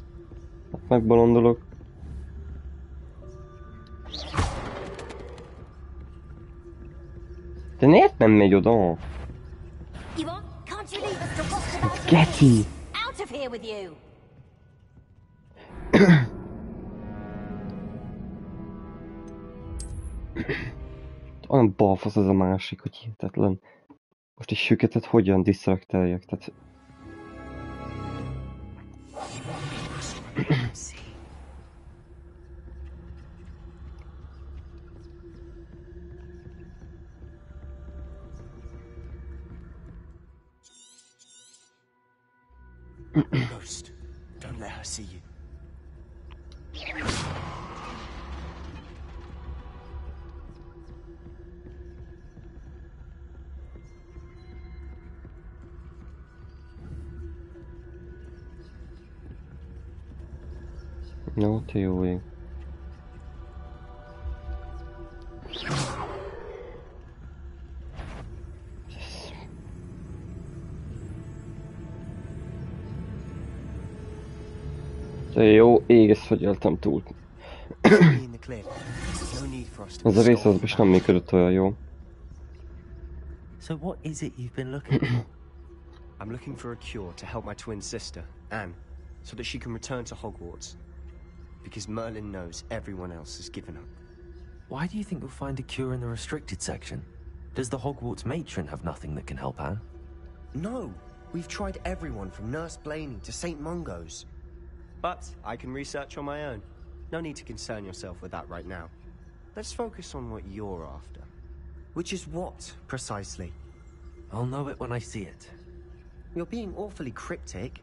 Hát megbolondolok. De miért nem megy oda? Geci! Out of here with you! Olyan balfasz ez a másik, hogy hihetetlen. Most egy süketet hogyan disztraktáljak, tehát... Ghost, don't let her see you. No, te jó ég. De jó ég, ezt figyeltem túl. Ez a rész az most nem működött olyan jó. So what is it you've been looking for? I'm looking for a cure to help my twin sister, Anne, so that she can return to Hogwarts. Because Merlin knows everyone else has given up. Why do you think you'll find a cure in the restricted section? Does the Hogwarts matron have nothing that can help Anne? No! We've tried everyone from Nurse Blaney to St. Mungo's. But I can research on my own. No need to concern yourself with that right now. Let's focus on what you're after. Which is what, precisely? I'll know it when I see it. You're being awfully cryptic.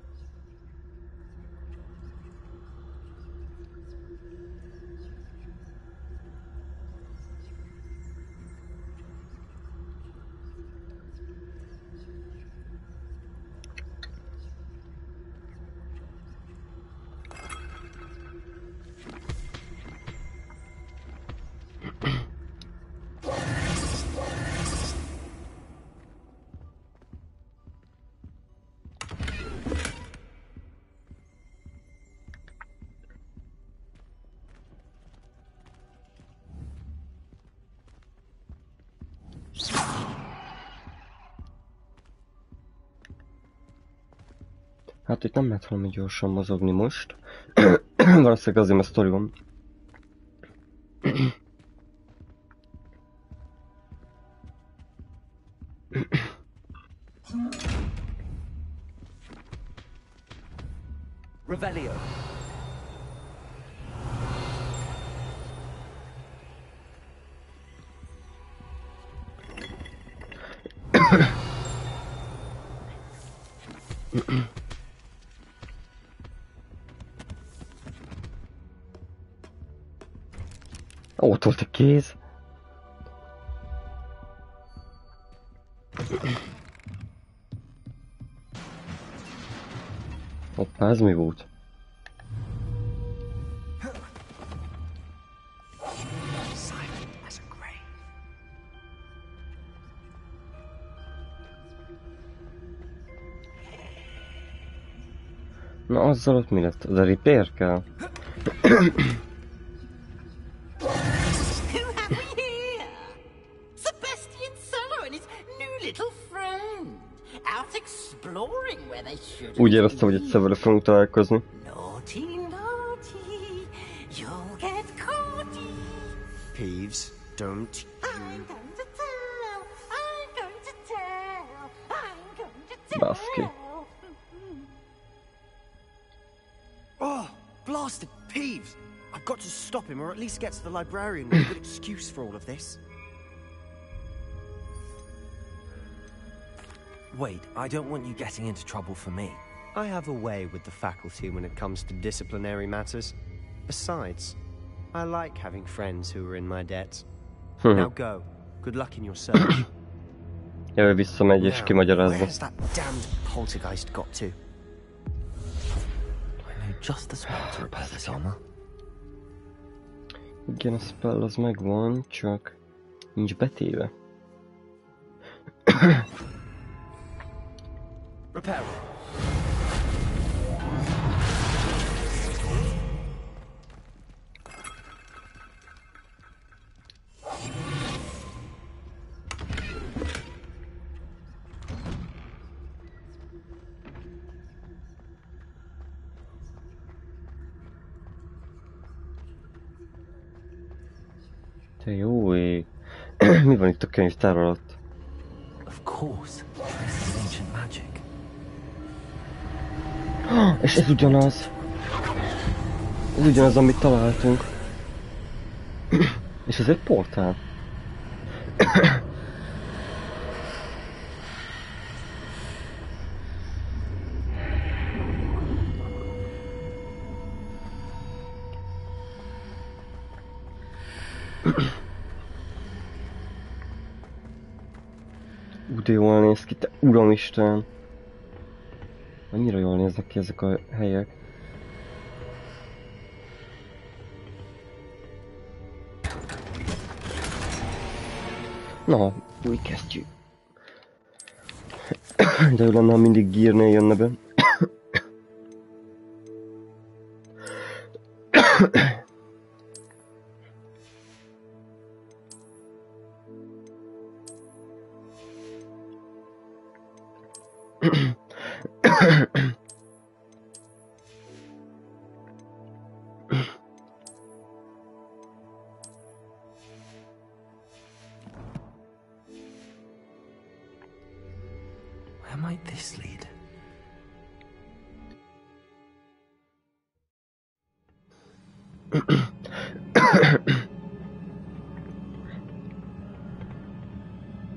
Hát itt nem lehet valami gyorsan mozogni most. Valószínűleg azért, mert sztori van. Revelio. Ott volt a kéz. Hoppá, ez mi volt? Na, azzal ott mi lett? Az a repair kell? Úgy éreztem, hogy egyszer vele fogunk találkozni. Peeves, don't. Baszki. Oh, blasted Peeves! I've got to stop him, or at least get to the librarian with a good excuse for all of this. Wait, I don't want you getting into trouble for me. I have a way with the faculty when it comes to disciplinary matters. Besides, I like having friends who are in my debt. Now go. Good luck in your search. Jövő visszamegy és kimagyarázza. Where's that damned poltergeist got to? I know just the spell to repair this armor. Igen, a spell az megvan, csak nincs betéve. Repair. Te jó ég. Mi van itt a könyvtár alatt? Of course, this is ancient magic. És ez ugyanaz. Ez ugyanaz, amit találtunk. És ez egy portál. De jól néz ki, te uramisten! Annyira jól néznek ki ezek a helyek. Na, új kesztyű. De jó lenne, ha mindig gírnél jönne be. Where might this lead?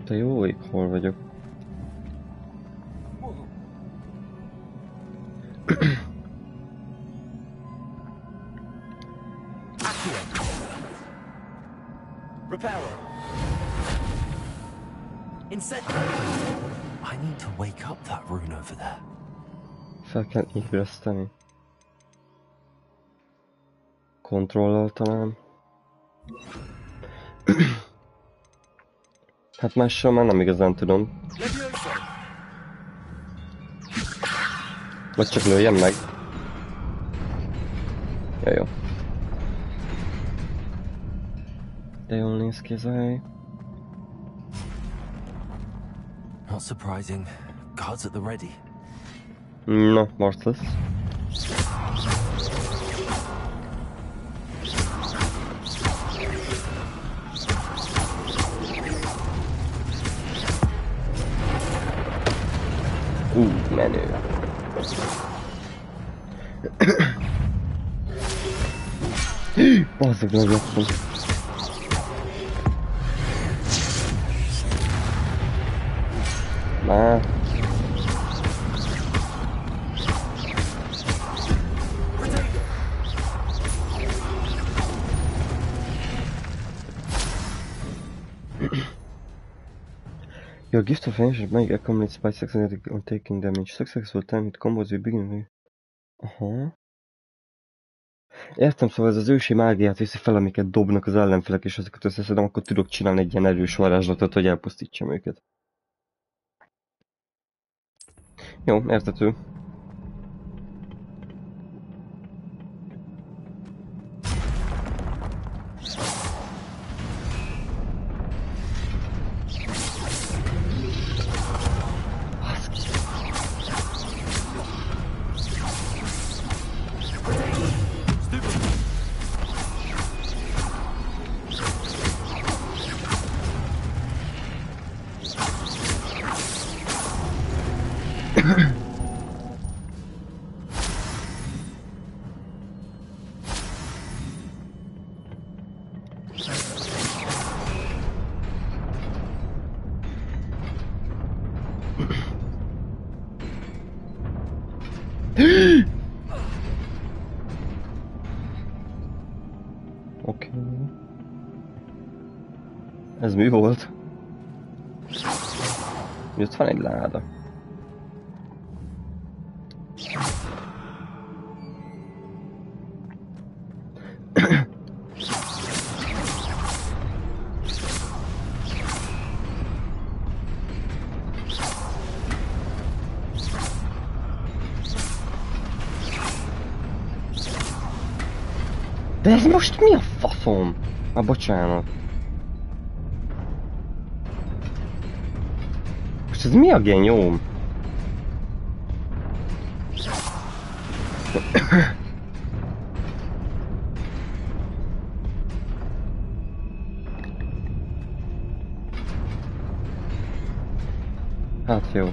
Te jó ég, hol vagyok? I need to wake up that rune over there. Fel kell ébreszteni. Kontrollal talán. Hát mással már nem igazán tudom. Vagy csak lőjem meg. Ja, jó. De jól néz ki ez a hely. Not surprising. Guards at the ready. Na, most lesz. Menő. Bazzag, meglapom. Már. Your gift of ancient magic accumulates by success on taking damage. Successful time it combos will begin with. Aha. Értem, szóval ez az ősi mágiát viszi fel, amiket dobnak az ellenfelek, és azokat összeszedem, akkor tudok csinálni egy ilyen erős varázslatot, hogy elpusztítsam őket. Jó, értető. Oké. Ez mi volt? Ott van egy láda. De ez most mi a faszom? Bocsánat. Most ez mi a genyóm? Hát jó.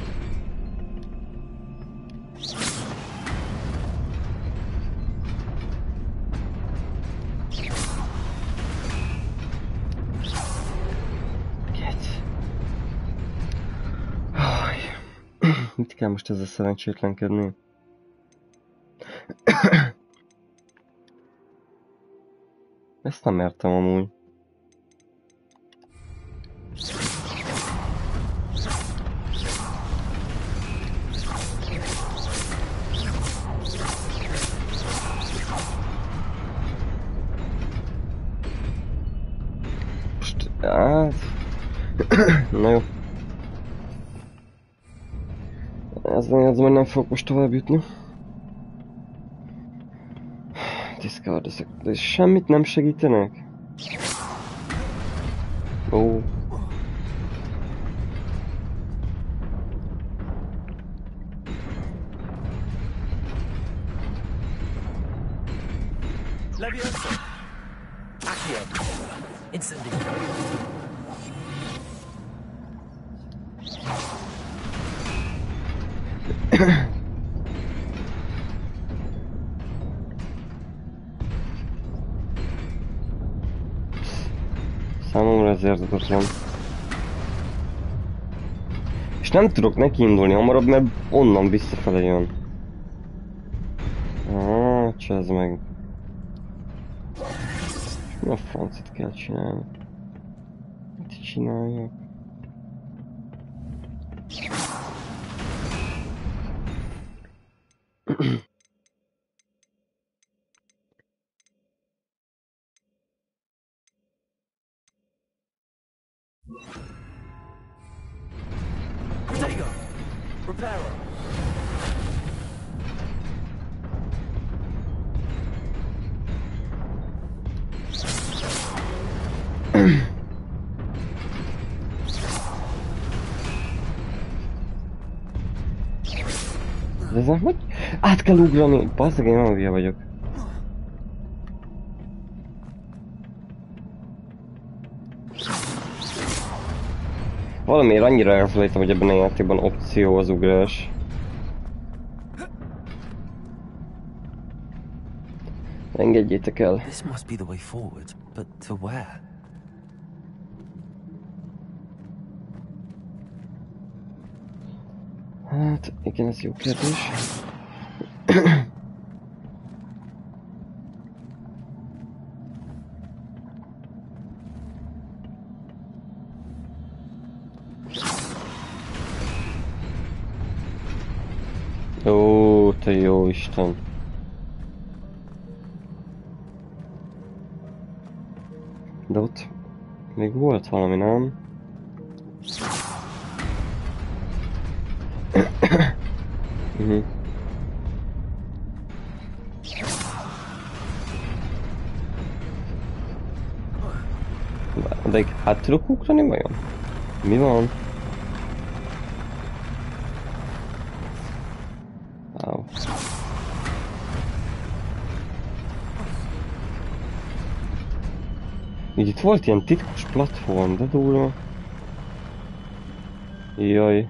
Mit kell most ezzel szerencsétlenkedni? Ezt nem értem amúgy. Most, hát... Na jó. Ez majd nem fogok most tovább jutni. Discard ezek, de semmit nem segítenek? Ó. Számomra ez érthetetlen. És nem tudok neki indulni hamarabb, mert onnan visszafele jön. Csezd meg. Mi a francot kell csinálni? Mit csináljak? De ez nem, hogy át kell ugrani? Basszeg, én nem hülye vagyok. Valamiért annyira elfelejtem, hogy ebben a játékban opció az ugrás. Engedjétek el. This must be the way forward, but to where? Hát, igen, ez jó kérdés. Ó, te jó Isten. De ott még volt valami, nem? De hát tudok ugrani vajon? Mi van? Wow. Így itt volt ilyen titkos platform, de durva. Jaj.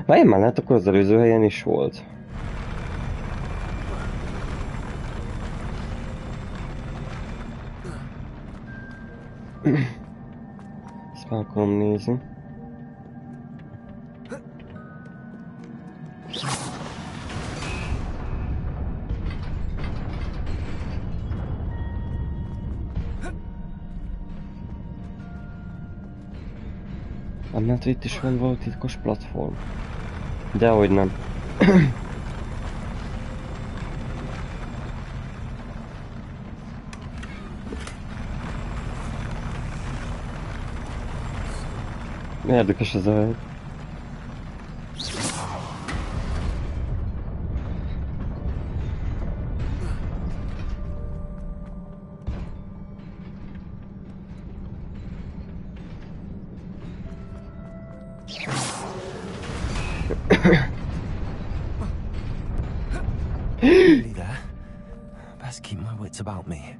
Várjál már, hát akkor az előző helyen is volt. Ezt meg akarom nézni. Mert itt is van valami titkos platform. Dehogy nem. Érdekes ez a hely. Really there? Best keep my wits about me.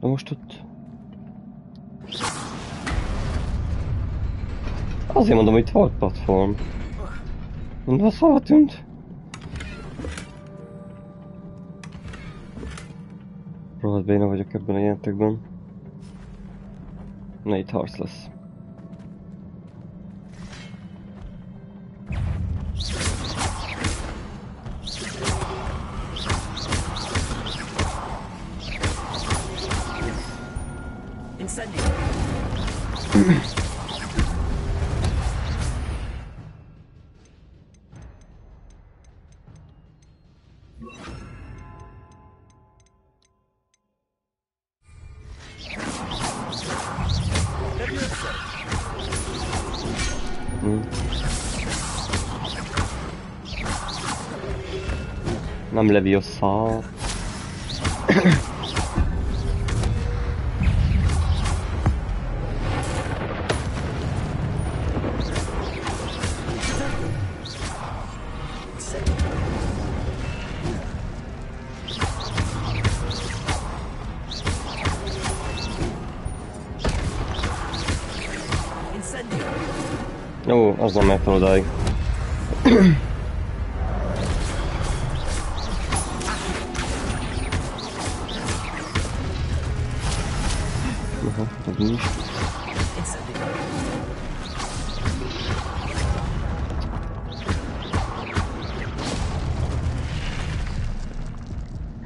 Na most ott... Azért mondom, hogy itt volt platform. De az hova tűnt? Rohadt béna vagyok ebben a játékban. Na, itt harc lesz. Nem Leviosa. Jó, az nem megy fel odáig. Aha, ez mi is?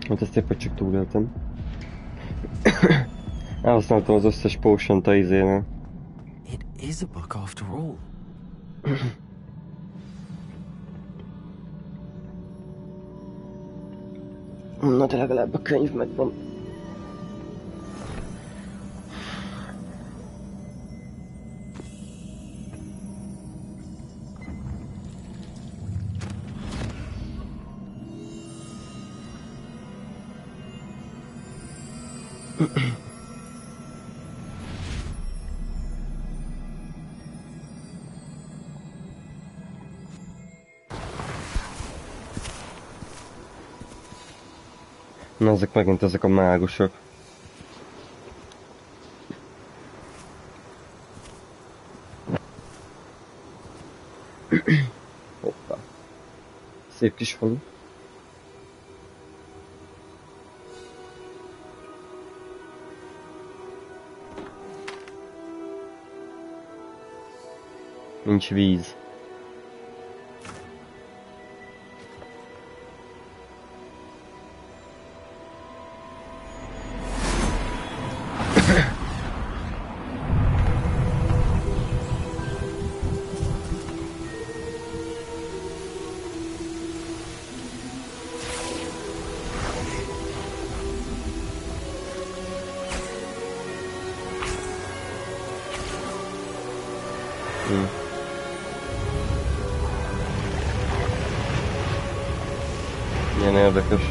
Hát ezt éppen csak túléltem. Elhasználtam az összes potion-t a izénél. It is a book after all. Na de legalább a könyv megvan. Na, ezek megint ezek a mágusok. Hoppá. Szép kis falu. Nincs víz. Milyen érdekes.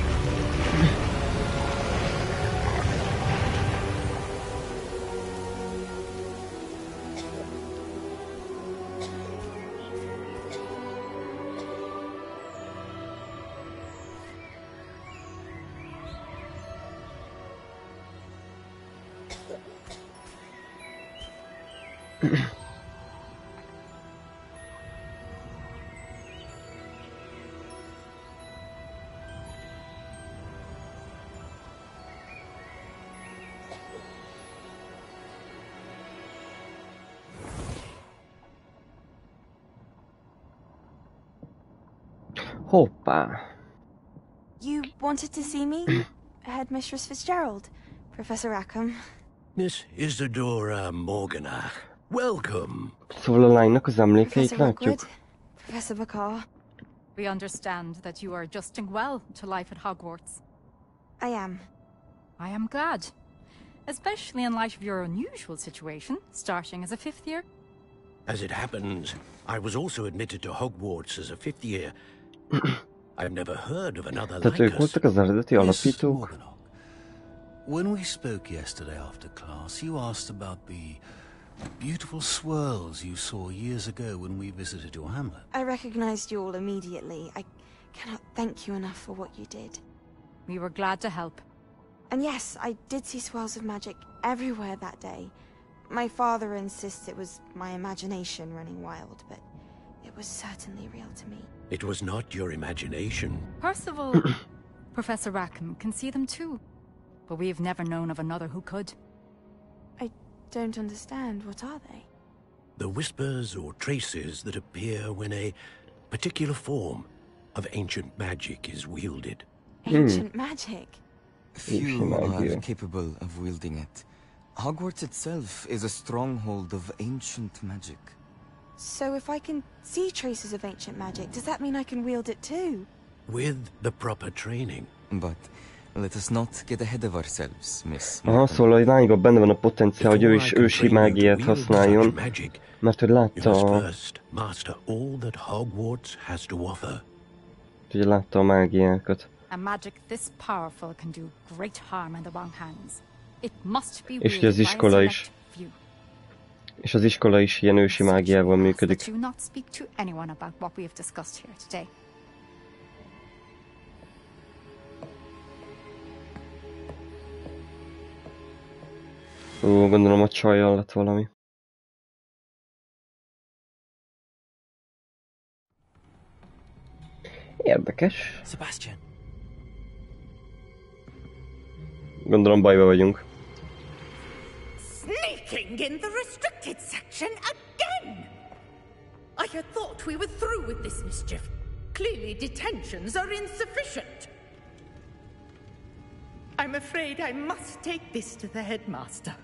Hoppá. You wanted to see me? Headmistress Fitzgerald, Professor Rackham. Miss Isadora Morgana, welcome. Szóval a lánynak az emlékeit látjuk. Professor Bakar. We understand that you are adjusting well to life at Hogwarts. I am. I am glad. Especially in light of your unusual situation, starting as a 5th year. As it happens, I was also admitted to Hogwarts as a 5th year. I've never heard of another Tehát ők voltak az eredeti alapítók. When we spoke yesterday after class, you asked about the beautiful swirls you saw years ago when we visited your hamlet. I recognized you all immediately. I cannot thank you enough for what you did. We were glad to help. And yes, I did see swirls of magic everywhere that day. My father insists it was my imagination running wild, but it was certainly real to me. It was not your imagination. Percival, Professor Rackham can see them too, but we have never known of another who could. I don't understand. What are they? The whispers or traces that appear when a particular form of ancient magic is wielded. Ancient magic? Few are capable of wielding it. Hogwarts itself is a stronghold of ancient magic. So if I can see traces of ancient magic, does that mean I can wield it too? With the proper training. But let us not get ahead of ourselves, Miss. Aha, szóval a lányban benne van a potenciál, hogy ő is ősi mágiát használjon, mert hogy látta ugye látta a mágiákat. A magic this powerful can do great harm in the wrong hands. It must be és az iskola is. És az iskola is ilyen ősi mágiával működik. Gondolom a csajjal lett valami. Érdekes. Sebastian. Gondolom bajba vagyunk. Sneaking in the restricted section again! I had thought we were through with this mischief. Clearly detentions are insufficient. I'm afraid I must take this to the headmaster.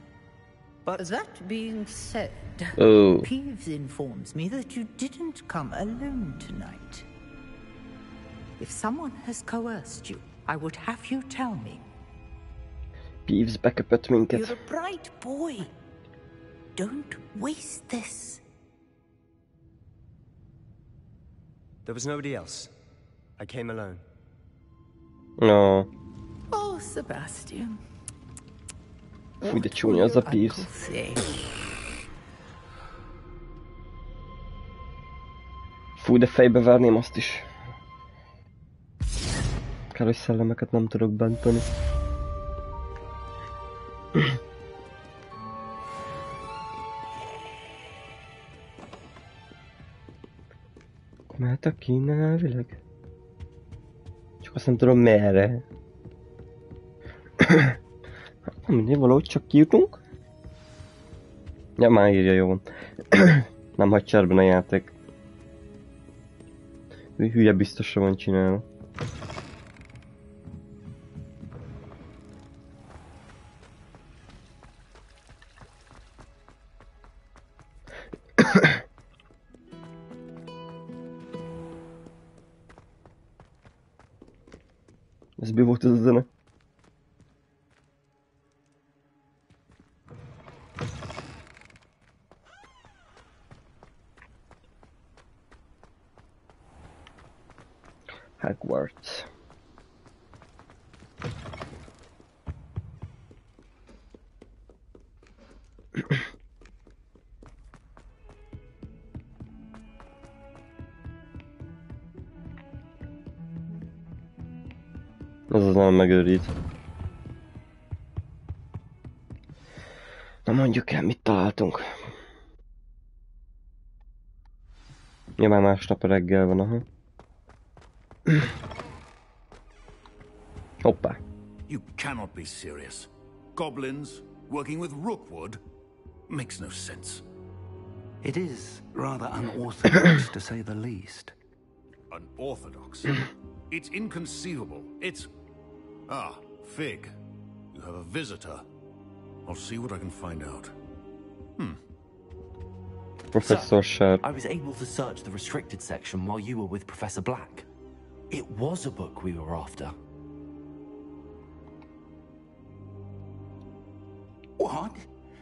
But that being said, Peeves informs me that you didn't come alone tonight. If someone has coerced you, I would have you tell me. Peeves beköpött minket. You're a bright boy. Don't waste this. There was nobody else. I came alone. No. Oh, Sebastian. Fúj, de csúnya az a Peeves. Fúj, de fejbe verném azt is. kell, hogy szellemeket nem tudok bántani. Mehetek ki innen elvileg? Csak azt nem tudom merre. Mindegy, valahogy csak kijutunk. Ja, már írja, jó van. Nem hagy cserben a játék. Hülye biztosra van csinálva. Ez mi volt ez a zene? Hogwarts. Ez az nem megőrít. Na mondjuk el, mit találtunk. Nyilván másnap reggel van, aha. Hoppá. You cannot be serious. Goblins working with Rookwood makes no sense. It is rather unorthodox, to say the least. Unorthodox? It's inconceivable. It's... Ah, Fig. You have a visitor. I'll see what I can find out. Professor Sharp. I was able to search the restricted section while you were with Professor Black. It was a book we were after. What?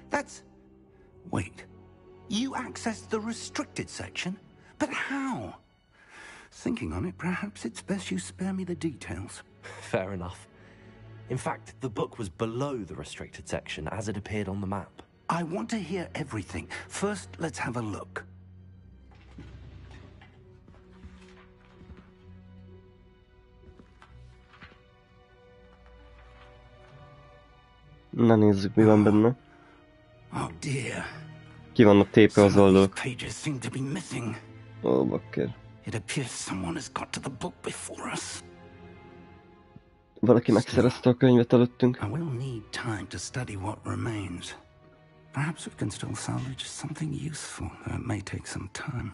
That's... Wait. You accessed the restricted section? But how? Thinking on it, perhaps it's best you spare me the details. Fair enough. In fact, the book was below the restricted section as it appeared on the map. I want to hear everything. First, let's have a look. Na nézzük, mi van benne. Oh dear. Ki vannak tépve az oldalak. Pages seem to be missing. Ó, bakker. It appears someone has got to the book before us. Valaki megszerezte a könyvet előttünk. I will need time to study what remains. Perhaps we can still salvage something useful, though it may take some time.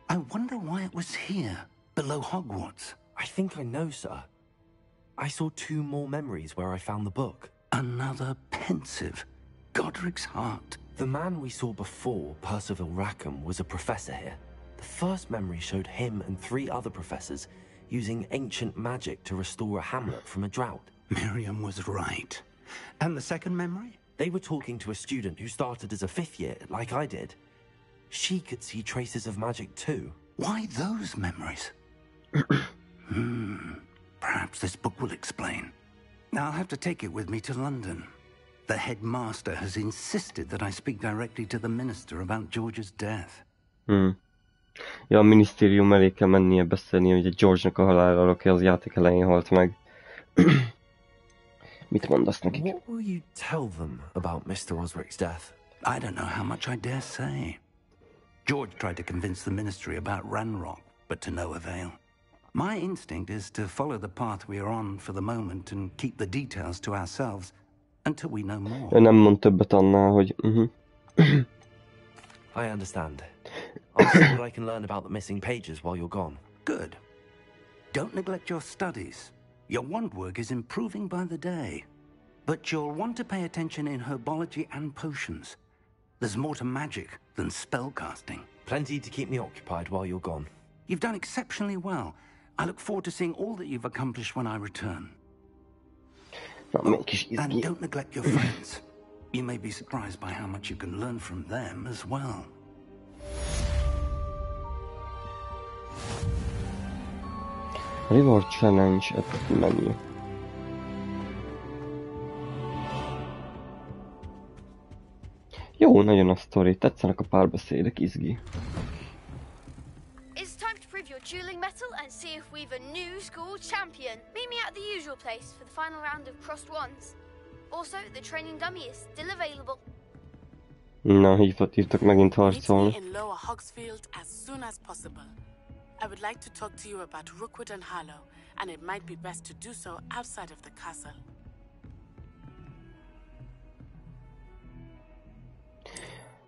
I wonder why it was here, below Hogwarts. I think I know, sir. I saw 2 more memories where I found the book. Another pensive. Godric's heart. The man we saw before, Percival Rackham, was a professor here. The first memory showed him and 3 other professors using ancient magic to restore a hamlet from a drought. Miriam was right. And the second memory? They were talking to a student who started as a 5th year, like I did. She could see traces of magic too. Why those memories? Perhaps this book will explain. Now I'll have to take it with me to London. The headmaster has insisted that I speak directly to the minister about George's death. Ja, a minisztérium elé kell mennie beszélni, hogy George-nak a haláláról, aki az játék elején halt meg. Mit mondasz nekik? What will you tell them about Mr. Osric's death? I don't know how much I dare say. George tried to convince the ministry about Ranrock, but to no avail. My instinct is to follow the path we are on for the moment and keep the details to ourselves until we know more. Ő nem mond többet annál, hogy... I understand. I'll see what I can learn about the missing pages while you're gone. Good. Don't neglect your studies. Your wand work is improving by the day. But you'll want to pay attention in herbology and potions. There's more to magic than spellcasting. Plenty to keep me occupied while you're gone. You've done exceptionally well. I look forward to seeing all that you've accomplished when I return. And don't neglect your friends. You may be surprised by how much you can learn from them as well. Reward challenge at menu. Jó, nagyon a sztori. Tetszenek a párbeszédek, izgi. Is time to prove your dueling mettle and see if we've a new school champion. Meet me at the usual place for the final round of crossed wands. Also, the training dummy is still available. Na, hívtak megint harcolni. Meet me in Lower Hogsfield as soon as possible. I would like to talk to you about Rookwood and Harlow, and it might be best to do so outside of the castle.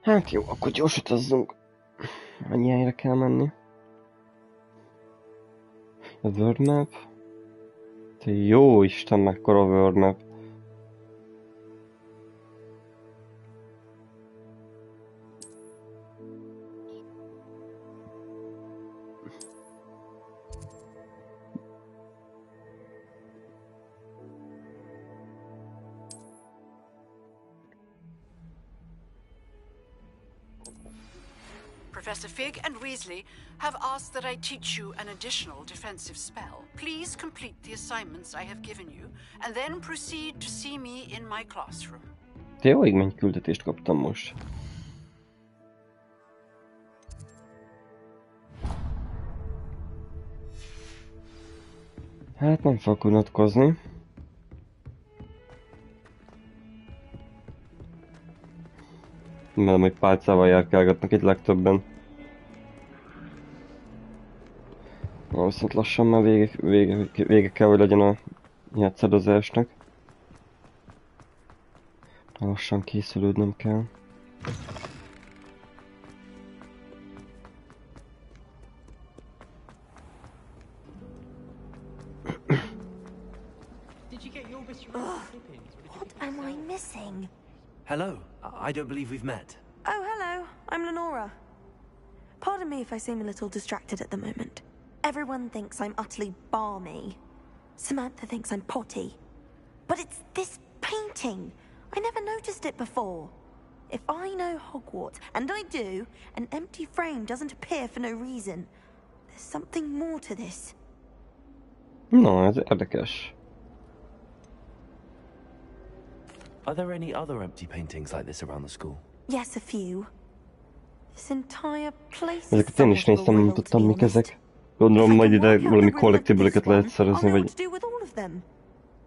Hát jó, akkor gyorsan utazzunk. Annyi helyre kell menni. A world map. Te jó Isten, mekkora a world map. Professor Fig and Weasley have asked that I teach you an additional defensive spell. Please complete the assignments I have given you, and then proceed to see me in my classroom. Tényleg mennyi küldetést kaptam most? Hát nem fogok unatkozni. Mert hogy pálcával járkálgatnak itt legtöbben. Na, viszont lassan már vége kell, hogy legyen a játszadozásnak. Lassan készülődnöm kell. What am I missing? Hello. I don't believe we've met. Oh, hello. I'm Lenora. Pardon me if I seem a little distracted at the moment. Everyone thinks I'm utterly balmy. Samantha thinks I'm potty. But it's this painting. I never noticed it before. If I know Hogwarts, and I do, an empty frame doesn't appear for no reason. There's something more to this. No, ez érdekes. Are there any other empty paintings like this around the school? Yes, a few. This entire place. Ezeket én is néztem, nem tudtam, mik ezek. Gondolom, majd ide valami collectible-eket lehet szerezni, vagy...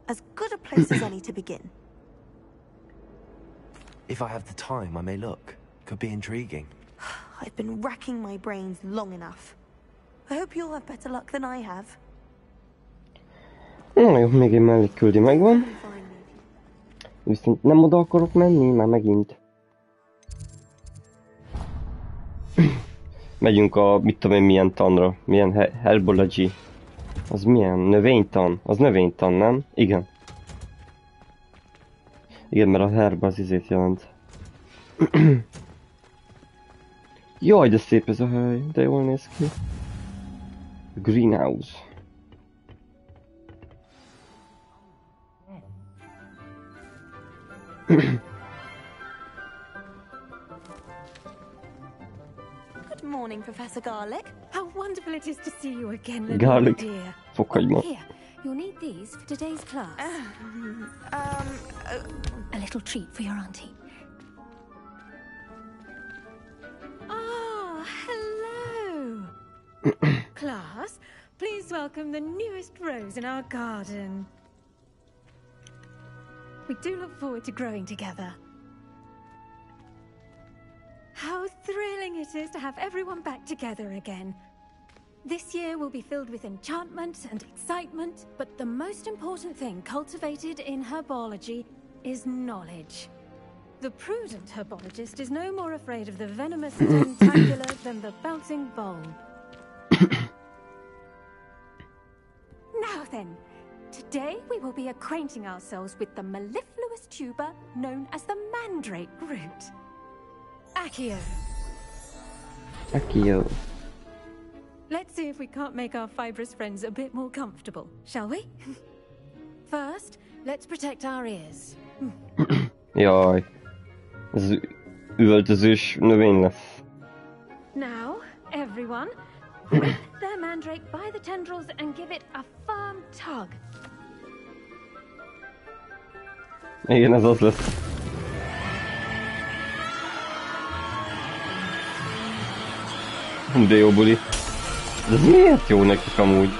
As good a place as any to begin. If I have the time, I may look. Could be intriguing. I've been racking my brains long enough. I hope you'll have better luck than I have. Na jó, még egy mellékküldi megvan. Viszont nem oda akarok menni, már megint. Megyünk a, mit tudom én, milyen tanra. Milyen herbology. Az milyen? Növénytan? Az növénytan, nem? Igen. Igen, mert a herb az izét jelent. Jaj, de szép ez a hely. De jól néz ki. Greenhouse. Good morning, Professor Garlic. How wonderful it is to see you again, Lenora, Garlic. dear. Fokhagyma. Here, you'll need these for today's class. A little treat for your auntie. Ah, hello. Class, please welcome the newest rose in our garden. We do look forward to growing together. How thrilling it is to have everyone back together again. This year will be filled with enchantment and excitement, but the most important thing cultivated in herbology is knowledge. The prudent herbologist is no more afraid of the venomous tentacular than the bouncing bulb. Now then, today we will be acquainting ourselves with the mellifluous tuber known as the mandrake root. Accio. Accio. Let's see if we can't make our fibrous friends a bit more comfortable, shall we? First, let's protect our ears. Jaj. Ez üvöltözős növény lesz. Now, everyone, grip their mandrake by the tendrils and give it a firm tug. Igen, ez az lesz. De jó buli. Ez miért jó nekik amúgy?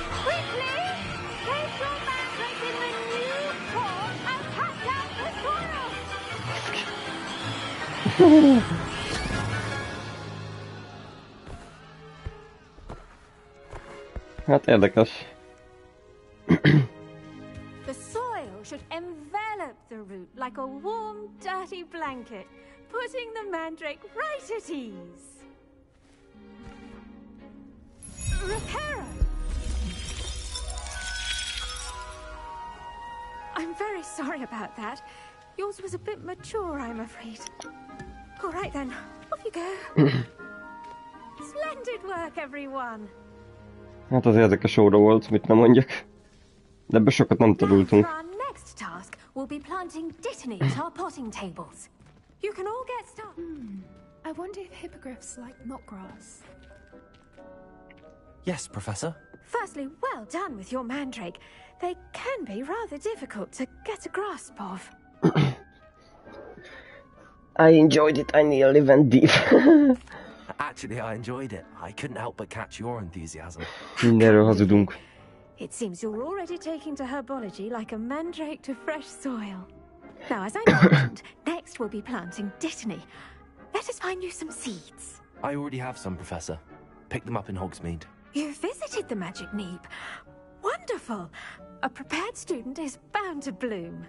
Hát érdekes. The soil should envelop the root like a warm, dirty blanket, putting the mandrake right at ease. Reparo! I'm very sorry about that. Yours was a bit mature, I'm afraid. All right then, off you go. Splendid work, everyone. Hát az érdekes óra volt, mit nem mondjak. De ebbe sokat nem tanultunk. Our next task will be planting dittany to our potting tables. You can all get started. I wonder if hippogriffs like knotgrass. Yes, Professor. Firstly, well done with your mandrake. They can be rather difficult to get a grasp of. I enjoyed it. I nearly went deep. Actually, I enjoyed it. I couldn't help but catch your enthusiasm. Mindenről hazudunk. It seems you're already taking to herbology like a mandrake to fresh soil. Now, as I mentioned, next we'll be planting dittany. Let us find you some seeds. I already have some, Professor. Pick them up in Hogsmeade. You visited the Magic Neep. Wonderful. A prepared student is bound to bloom.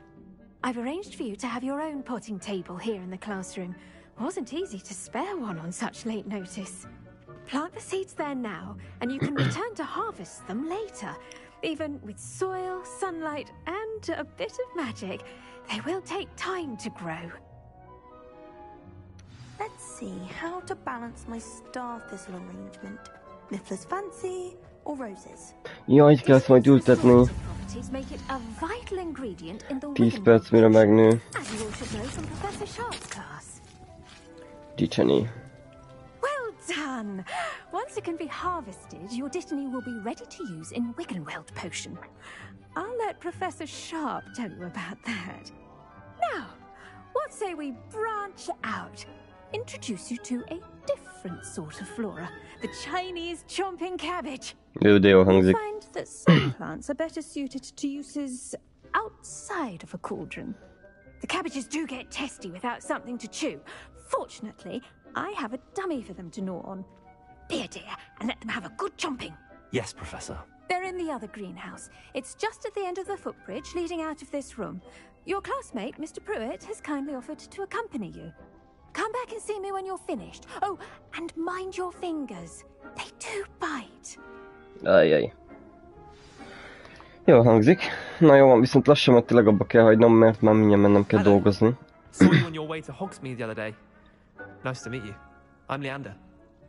I've arranged for you to have your own potting table here in the classroom. Wasn't easy to spare one on such late notice. Plant the seeds there now, and you can return to harvest them later. Even with soil, sunlight, and a bit of magic, they will take time to grow. Let's see how to balance my star thistle arrangement. Mifflin's fancy or roses? Jaj, kell ezt majd ültetni. 10 perc mire megnő. Dittany. Well done! Once it can be harvested, your dittany will be ready to use in Wiggenweld potion. I'll let Professor Sharp tell you about that. Now, what say we branch out? Introduce you to a different sort of flora, the Chinese chomping cabbage. Jó, de jó hangzik. You'll find that some plants are better suited to uses outside of a cauldron. The cabbages do get testy without something to chew. Fortunately, I have a dummy for them to gnaw on. Be a dear and let them have a good chomping. Yes, Professor. They're in the other greenhouse. It's just at the end of the footbridge leading out of this room. Your classmate, Mr. Pruitt, has kindly offered to accompany you. Come back and see me when you're finished. Oh, and mind your fingers. They do bite. Ajjaj. Jó hangzik. Na jó van, viszont lassan, mert tényleg abba kell hagynom, mert már mindjárt mennem kell dolgozni. Saw you on your way to Hogsmeade the other day. Nice to meet you. I'm Leander.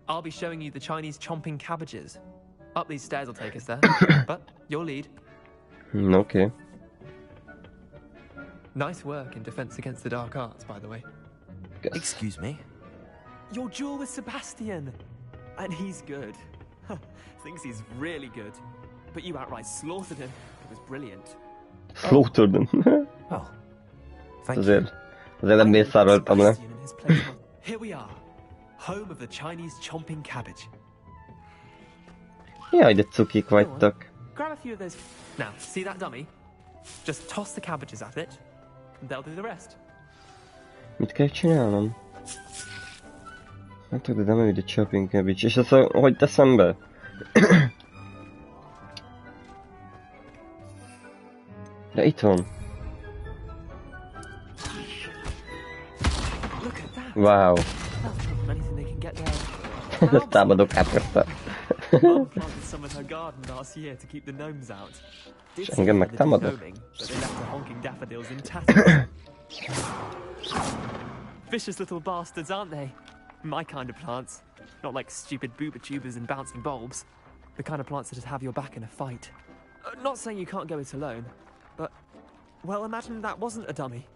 I'll be showing you the Chinese chomping cabbages. Up these stairs will take us there, but your lead. Okay. Nice work in Defense Against the Dark Arts, by the way. Yes. Excuse me? Your duel with Sebastian! And he's good. Thinks he's really good. But you outright slaughtered him. It was brilliant. Slaughtered him? Oh. Thank you. Azért nem mészároltam le. Here we are. Home of the Chinese chomping cabbage. Jaj, de cukik vagytok. Grab a few of those. Now, see that dummy? Just toss the cabbages at it, and they'll do the rest. Mit kell csinálnom? Hát tudod, de nem ide chopping cabbage. És ezt hogy teszem be? De itt van. Wow. Ezt támadok átveszte. És engem megtámadok? Vicious little bastards, aren't they? My kind of plants. Not like stupid booba-tubers and bouncing bulbs. The kind of plants that just have your back in a fight. Not saying you can't go it alone, but... Well, imagine that wasn't a dummy.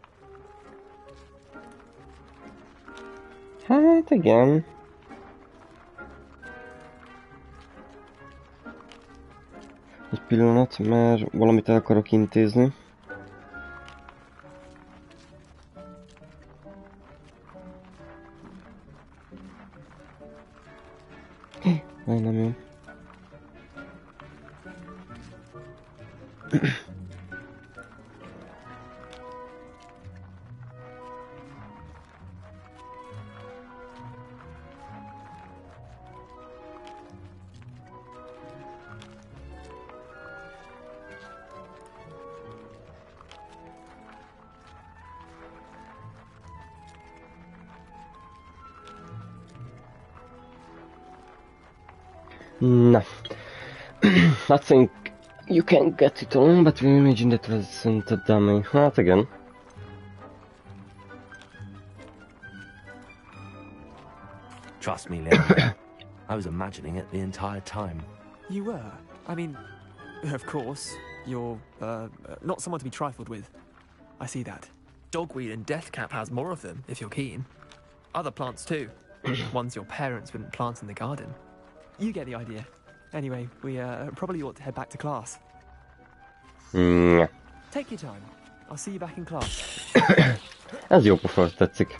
Hát igen. Egy pillanat, mert valamit el akarok intézni. Nem jó. No. I think you can get it on, but we imagine that wasn't a dummy. Hát igen. Trust me, Leon. I was imagining it the entire time. You were? I mean, of course. You're, not someone to be trifled with. I see that. Dogweed and deathcap has more of them, if you're keen. Other plants too. Ones your parents wouldn't plant in the garden. You get the idea. Anyway, we probably ought to head back to class. Take your time. I'll see you back in class. Ez jó pofa, tetszik.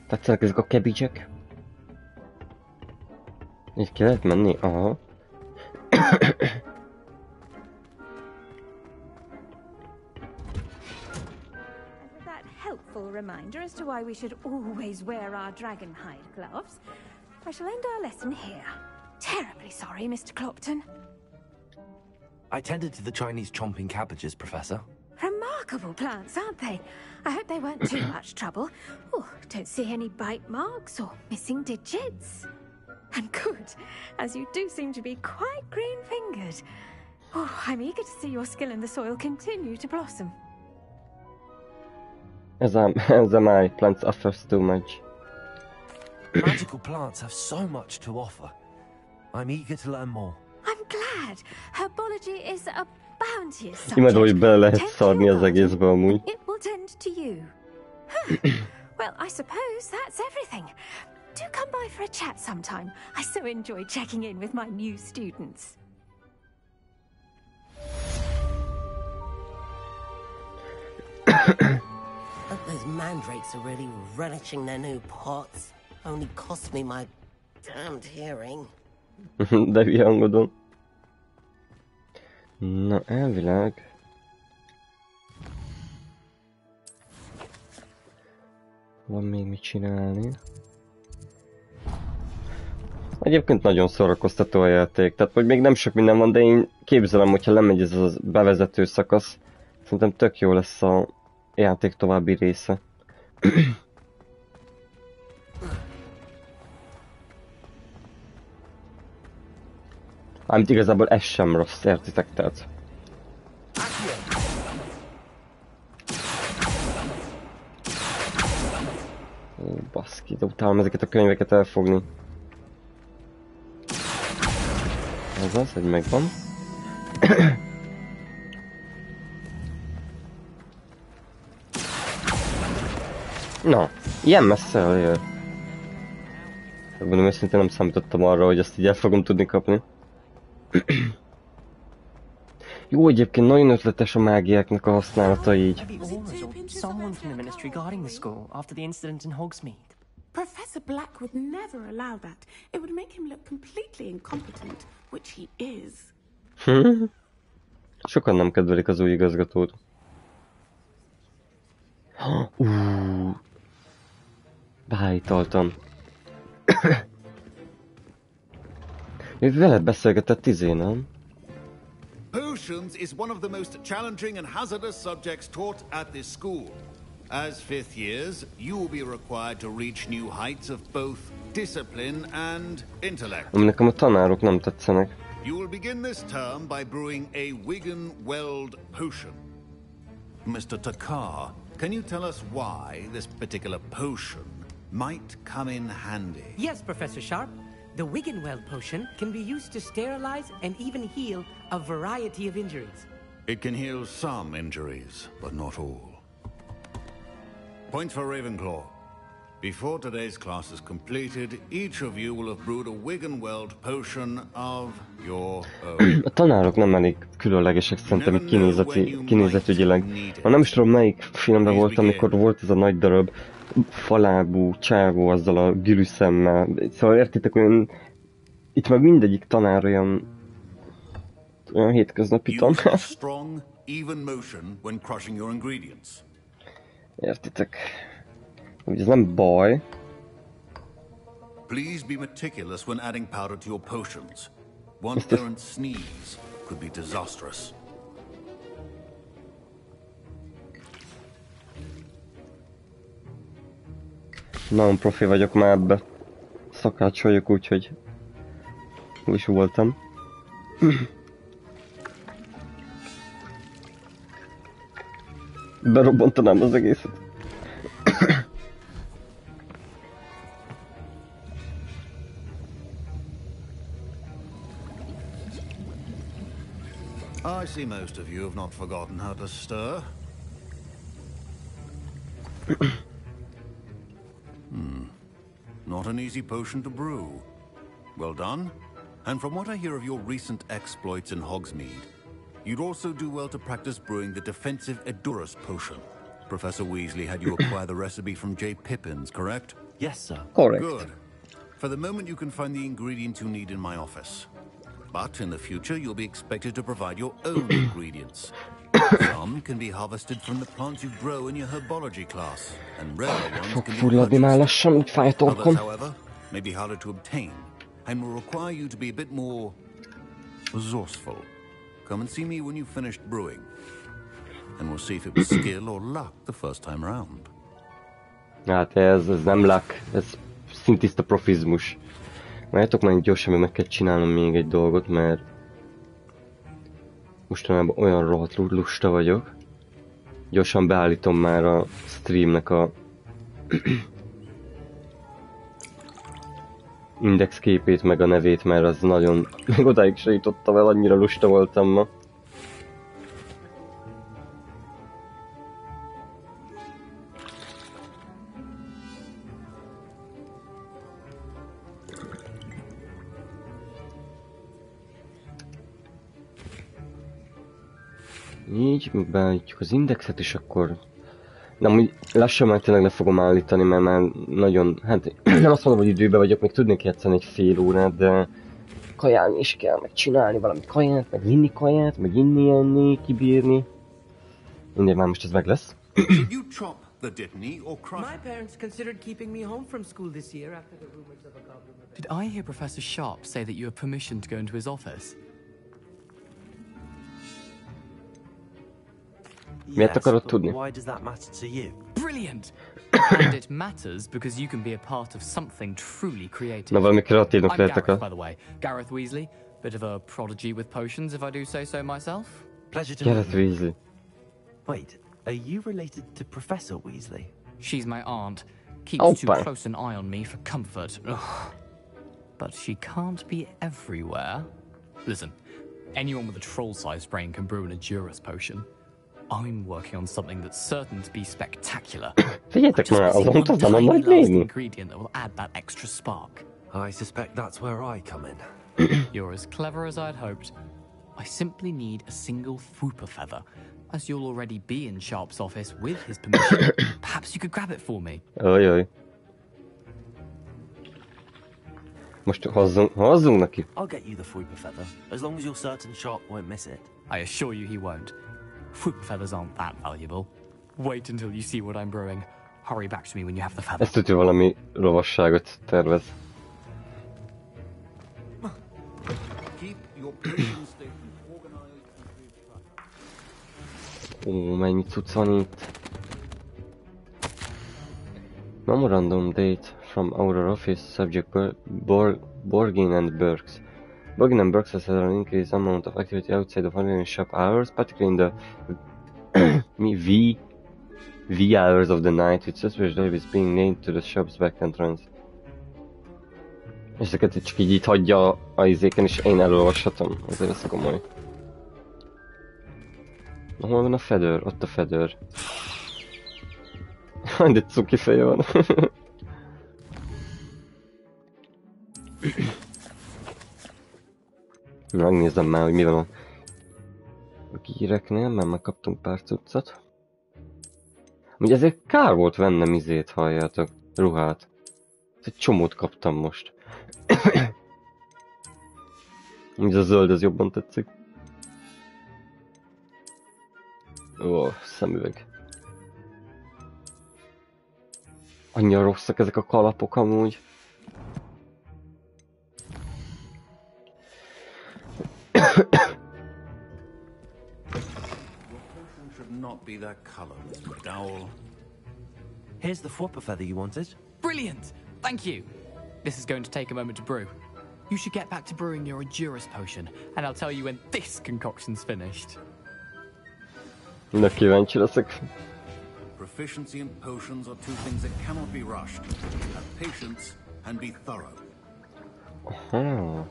Tetszenek ezek a kebicsek? Így ki lehet menni? Aha. That helpful reminder as to why we should always wear our dragon hide gloves, I shall end our lesson here. Terribly sorry, Mr. Clopton. I tended to the Chinese chomping cabbages, Professor. Remarkable plants, aren't they? I hope they weren't too much trouble. Oh, don't see any bite marks or missing digits. And good, as you do seem to be quite green-fingered. Oh, I'm eager to see your skill in the soil continue to blossom. As my plants offers too much. Magical plants have so much to offer. I'm eager to learn more. I'm glad. Herbology is a bounteous subject. Imádom, hogy bele lehet szarni az egészbe amúgy. It will tend to you. Well, I suppose that's everything. Do come by for a chat sometime. I so enjoy checking in with my new students. But those mandrakes are really relishing their new pots. Only cost me my damned hearing. De hülye hangodon. Na, elvileg... Van még mit csinálni. Egyébként nagyon szórakoztató a játék, tehát hogy még nem sok minden van, de én képzelem, hogyha lemegy ez a bevezető szakasz, szerintem tök jó lesz a játék további része. Ám igazából ez sem rossz, értitek, tehát. Ó, baszki, de utálom ezeket a könyveket elfogni. Ez az, hogy megvan. Na, ilyen messze elér. Mondom, őszintén nem számítottam arra, hogy ezt így el fogom tudni kapni. Jó, egyébként nagyon ötletes a mágiáknak a használata így. Someone from the ministry guarding the school after the incident in Hogsmeade. Professor Black would never allow that. It would make him look completely incompetent, which he is. Sokan nem kedvelik az új igazgatót. Beállítaltam. Veled beszélgetett nem? Potions is one of the most challenging and hazardous subjects taught at this school. As fifth years, you will be required to reach new heights of both discipline and intellect. Nekem a tanárok nem tetszenek. You will begin this term by brewing a Wigan-Weld potion. Mr. Takar, can you tell us why this particular potion might come in handy? Yes, Professor Sharp. The Wigan-Weld potion can be used to sterilize and even heal a variety of injuries. It can heal some injuries, but not all. Points for Ravenclaw. Before today's class is completed, each of you will have brewed a Wigan-Weld potion of your own. A tanárok nem elég különlegesek szerintem kinézetügyileg. Nem is tudom melyik filmben volt, amikor volt ez a nagy darab falábú csávó azzal a gyűrűszemmel. Szóval értitek, olyan... Itt már mindegyik tanár olyan... olyan hétköznapitan. Use a strong, even motion when crushing your ingredients. Értitek? Ugye ez nem baj. Please be meticulous when adding powder to your potions. One errant sneeze could be disastrous. Nagyon profi vagyok már ebbe. Szakács vagyok, úgyhogy úgy is voltam. Berobbantanám az egészet. I see most of you have not forgotten how to stir. Not an easy potion to brew. Well done. And from what I hear of your recent exploits in Hogsmeade, you'd also do well to practice brewing the defensive Edurus potion. Professor Weasley had you acquire the recipe from J. Pippin's, correct? Yes, sir. Correct. Good. For the moment, you can find the ingredients you need in my office. But in the future, you'll be expected to provide your own ingredients. Some can be harvested from the plants you grow in your herbology class, and rarer ones can be purchased. Others, however, may be harder to obtain, and will require you to be a bit more resourceful. Come and see me when you've finished brewing, and we'll see if it was skill or luck the first time round. Hát ez nem luck, ez szintiszta profizmus. Várjátok, már gyorsan meg kell csinálnom még egy dolgot, mert mostanában olyan rohadt lusta vagyok. Gyorsan beállítom már a streamnek a indexképét, meg a nevét, mert az nagyon... Még odáig se jutottam el, annyira lusta voltam ma. Így, beállítjuk az indexet, és akkor... Nem, úgy lassan már tényleg le fogom állítani, mert már nagyon... Hát nem azt mondom, hogy időben vagyok, még tudnék játszani egy fél órát, de... Kajálni is kell, meg csinálni valami kaját, meg vinni kaját, meg inni, enni, kibírni. Mindegy, már most ez meg lesz. My parents considered keeping me home from school this year after the rumors of a goblin. Did I hear Professor Sharp say that you have permission to go into his office? Miért akarod tudni? Why does that matter to you? Brilliant! And it matters because you can be a part of something truly creative. Na, valami kreatívnak I'm lehetek Gareth, by the way. Gareth Weasley. Bit of a prodigy with potions, if I do say so myself. Pleasure to Gareth Weasley. Wait, are you related to Professor Weasley? She's my aunt. Keeps too close an eye on me for comfort. Ugh. But she can't be everywhere. Listen, anyone with a troll-sized brain can brew an Edurus potion. I'm working on something that's certain to be spectacular. Figyeljetek már, az ont nem a nagy lényeg. Ingredient that will add that extra spark. I suspect that's where I come in. You're as clever as I'd hoped. I simply need a single Fwooper feather. As you'll already be in Sharp's office with his permission, perhaps you could grab it for me. Ajaj. Most hozzunk neki. I'll get you the Fwooper feather, as long as you're certain Sharp won't miss it. I assure you he won't. Fwooper feathers aren't that valuable. Wait until you see what I'm brewing. Hurry back to me when you have the feather. Ezt tudja, valami lovasságot tervez. Ó, mennyi cucc van itt. Memorandum date from our office, subject Borgin and Burks. Borgin and Burks has had an increased amount of activity outside of ordinary shop hours, particularly in the V hours of the night, with suspicious deliveries being named to the shop's back entrance. És ezeket csak így itt hagyja a izéken, és én elolvashatom. Azért ez komoly. Na, hol van a fedőr? Ott a fedőr. De cuki feje van. Megnézem már, hogy mi van a gíreknél, mert megkaptunk pár cuccot. Ugye ezért kár volt vennem izét, halljátok, ruhát. Egy csomót kaptam most. Ugye a zöld, az jobban tetszik. Ó, szemüveg. Annyira rosszak ezek a kalapok amúgy. Not be that color, Mr. Dowell. Here's the flopper feather you wanted. Brilliant! Thank you! This is going to take a moment to brew. You should get back to brewing your Endurance potion, and I'll tell you when this concoction's finished. Na kíváncsi leszek. Proficiency in potions are two things that cannot be rushed. Have patience and be thorough. Aha.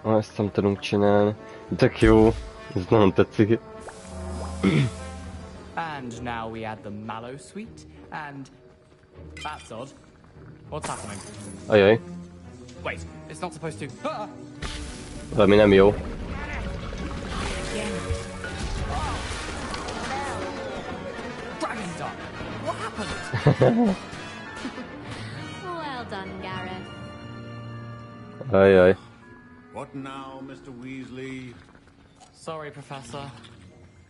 Ezt nem tudunk csinálni. Tök jó. Ez nagyon tetszik. And now we add the mallow sweet, and... That's odd. What's happening? Ajaj. Wait, it's not supposed to... Ah! Valami nem jó. Dragon's Dark! What happened? Well done, Gareth. Ajaj. What now, Mr. Weasley? Sorry, Professor.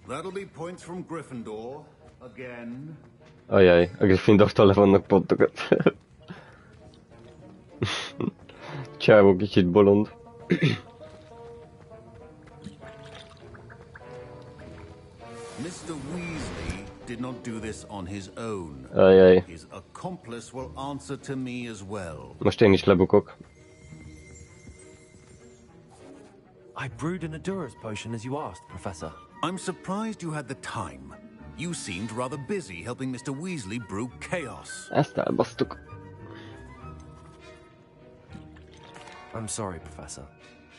That'll be points from Gryffindor. Again. Ajaj, a Gryffindortól le vannak pontokat. Csávó kicsit bolond. Mr. Weasley did not do this on his own. Ajaj. His accomplice will answer to me as well. Most én is lebukok. I brewed an Endurance potion as you asked, Professor. I'm surprised you had the time. You seemed rather busy helping Mr. Weasley brew chaos. Ezt elbasztuk. I'm sorry, Professor.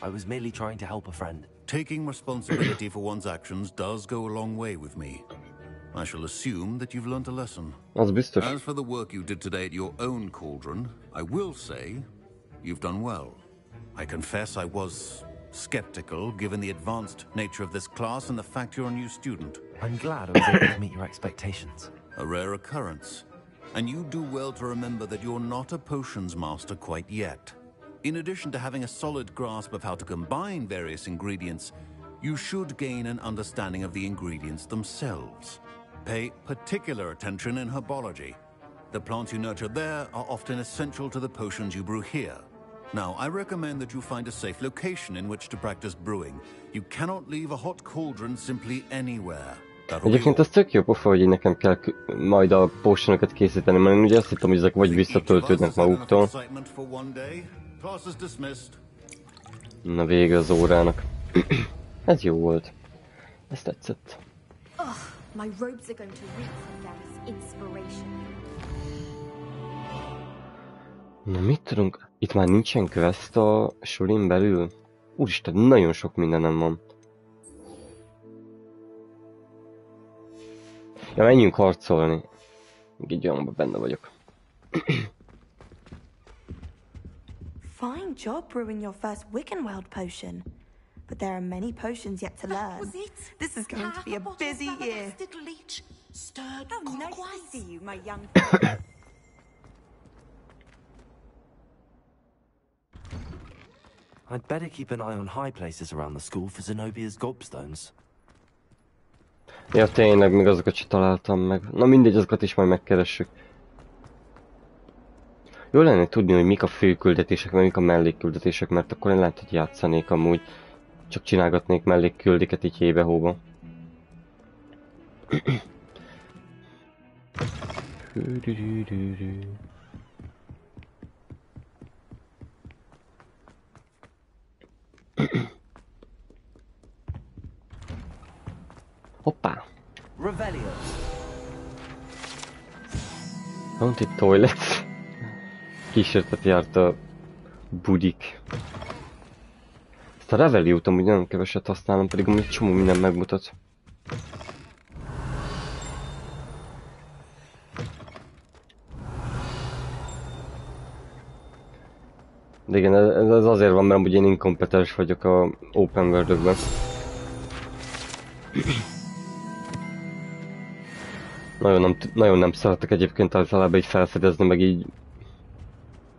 I was merely trying to help a friend. Taking responsibility for one's actions does go a long way with me. I shall assume that you've learnt a lesson. Az biztos. As for the work you did today at your own cauldron, I will say you've done well. I confess I was skeptical given the advanced nature of this class and the fact you're a new student. I'm glad I was able to meet your expectations. A rare occurrence. And you do well to remember that you're not a potions master quite yet. In addition to having a solid grasp of how to combine various ingredients, you should gain an understanding of the ingredients themselves. Pay particular attention in herbology. The plants you nurture there are often essential to the potions you brew here. Now, I recommend that you find a safe location in which to practice brewing. You cannot leave a hot cauldron simply anywhere. Egyébként az tök jó pofa, hogy nekem kell majd a potionokat készíteni, mert én ugye azt hittem, hogy ezek vagy visszatöltődnek maguktól. Na vége az órának. Ez jó volt. Ez tetszett. My robes are going to reap from Gareth's inspiration. Na mit tudunk? Itt már nincsen quest a sulin belül? Úristen, nagyon sok mindenem van. Ja, menjünk harcolni. Így olyanban benne vagyok. Fine job brewing your first Wiccanworld potion. But there are many potions yet to learn. This is going to be a busy year. Nice to see you, my young I'd better keep an eye on high places around the school for Zenobia's gobstones. Ja, tényleg, még azokat sem találtam meg. Na mindegy, azokat is majd megkeressük. Jó lenne tudni, hogy mik a fő küldetések, meg mik a mellékküldetések, mert akkor én lehet, hogy játszanék amúgy. Csak csinálgatnék mellékküldiket így hébe-hóba. Hoppá! Haunted Toilets. Kísértet járt a budik. Ezt a Reveille-t amúgy nagyon keveset használom, pedig amúgy csomó minden megmutat. De igen, ez azért van, mert amúgy én inkompetens vagyok a open world-ökben. Nagyon nem szeretek egyébként általában így felfedezni, meg így...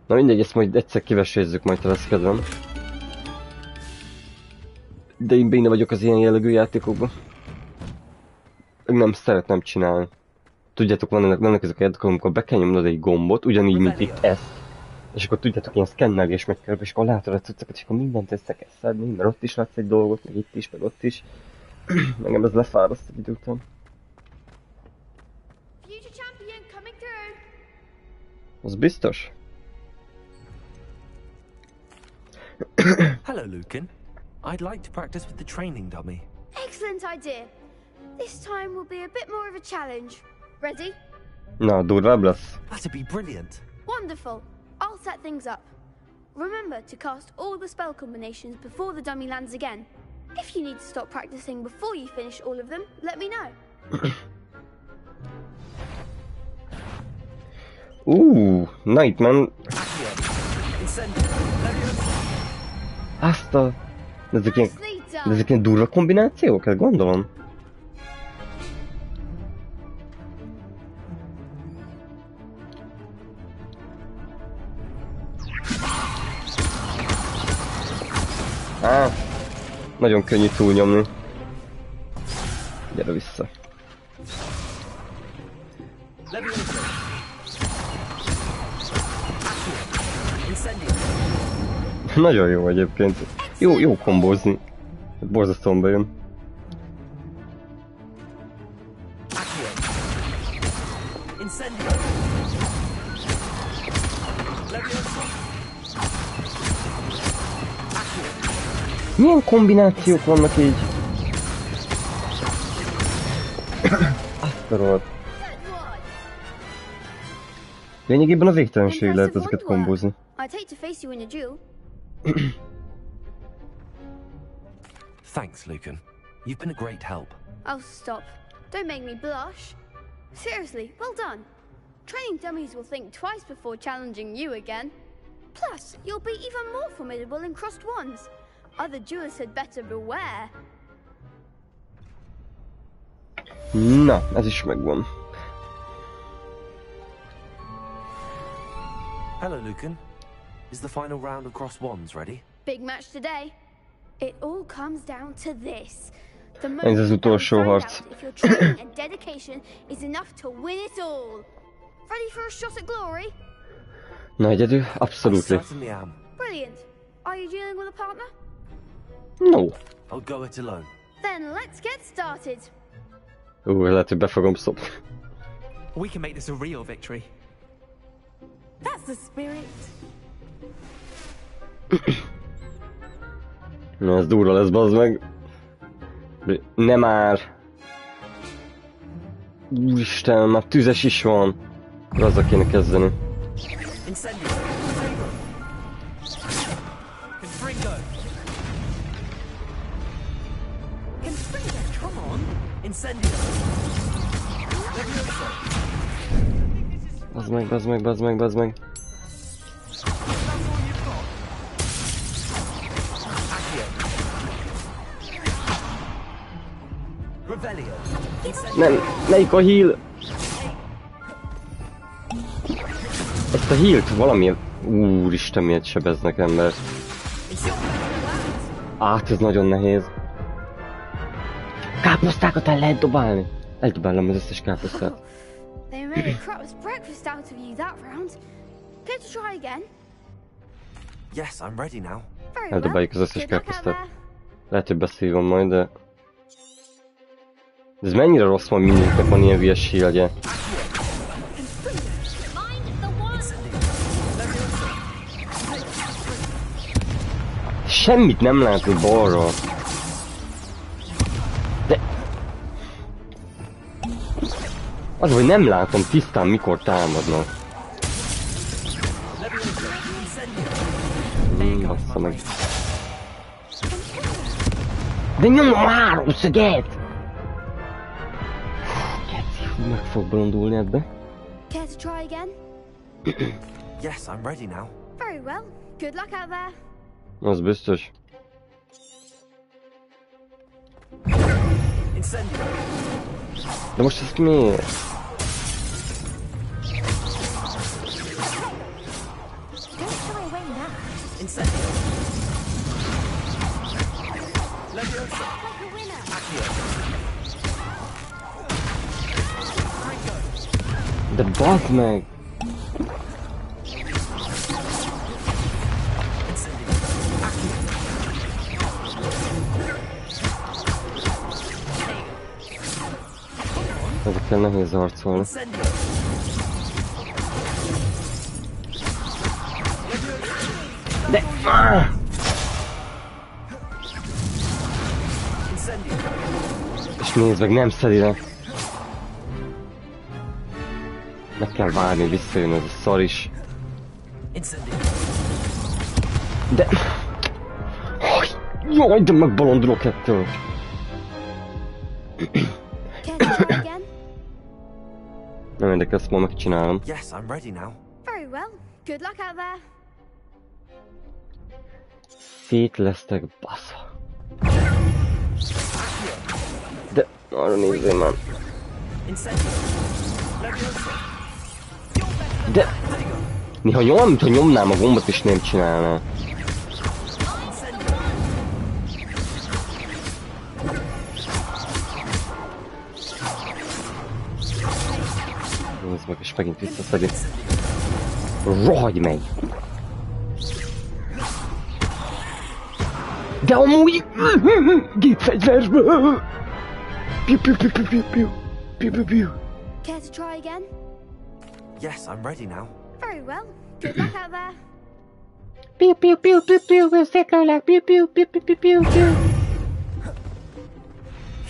Na mindegy, ezt majd egyszer kivesézzük, majd ha lesz kedvem. De én béna vagyok az ilyen jellegű játékokban. Nem szeretem csinálni. Tudjátok, vannak ezek a játékok, amikor be kell nyomnod egy gombot, ugyanígy, mint itt ezt. És akkor tudjátok, ilyen szkennelés megy körbe, és akkor látod a cuccokat, és akkor mindent össze kell szedni, mert ott is látsz egy dolgot, meg itt is, meg ott is. Engem ez lefáraszt egy idő után. Az biztos? Hello, Lucan. I'd like to practice with the training dummy. Excellent idea. This time will be a bit more of a challenge. Ready? Na, durvább lesz. That'd be brilliant. Wonderful. I'll set things up. Remember to cast all the spell combinations before the dummy lands again. If you need to stop practicing before you finish all of them, let me know. Nightman. Azt a... Ezek ilyen durva kombinációk, ezt gondolom. Nagyon könnyű túlnyomni. Gyere vissza. Nagyon jó egyébként. Jó kombózni. Borzasztóan bejön. Milyen kombinációk vannak így? Azt a rohadt. Lényegében a végtelenség lehet ezeket kombózni. Thanks, Lucan. You've been a great help. Oh, stop. Don't make me blush. Seriously, well done. Training dummies will think twice before challenging you again. Plus, you'll be even more formidable in crossed wands. Other duelists had better beware. Na, ez is megvan. Hello, Lucan. Is the final round of crossed wands ready? Big match today. It all comes down to this. Ez az utolsó harc. If your training and dedication is enough to win it all. Ready for a shot at glory? Na, egyedül? Abszolút. Brilliant. Are you dealing with a partner? No. I'll go it alone. Then let's get started. Lehet, hogy be fogom szopni. We can make this a real victory. That's the spirit. Na, ez durva lesz, bazd meg. Nem már. Úristen, már tüzes is van. Azzal kéne kezdeni. Bazd meg. Nem, melyik a heal? Ezt a healt valamiért... Úristen, miért sebeznek ember. Ez nagyon nehéz. Káposztákat el lehet dobálni. Eldobálom az összes káposztát. They made a crap's breakfast out of you that round. Care to try again? Yes, I'm ready now. Eldobáljuk az összes káposztát. Lehet, hogy beszívom majd, de... Ez mennyire rossz, hogy mindenkinek van ilyen hülye shieldje. Semmit nem látok balról. De... Az, hogy nem látom tisztán, mikor támadnak. Bassza meg. De nyomom háromszöget! Meg fog bolondulni ebbe. Care to try again? Yes, I'm ready now. Very well. Good luck out there. Az biztos. De most ez miért? De bazd meg! Ezekkel nehéz harcolni. De... És nézd meg, nem szedi le. Meg kell várni, visszajön ez a szar is. De... Jaj, de megbolondulok ettől. Nem érdekel, ezt ma megcsinálom. Yes, I'm ready now. Very well. Good luck out there. Szét lesztek, basza. De arra nézzél már. De... Néha nyom, mintha nyomnám a gombot és nem csinálná. Nézd meg, és megint visszaszedi. Rohagy meg! De amúgy... Gépfegyverből! Piu piu piu piu piu piu piu piu piu. Care to try again? Yes, I'm ready now. Very well. Good luck out there. Piu piu piu piu piu, összeköllek, piu piu piu piu piu piu piu.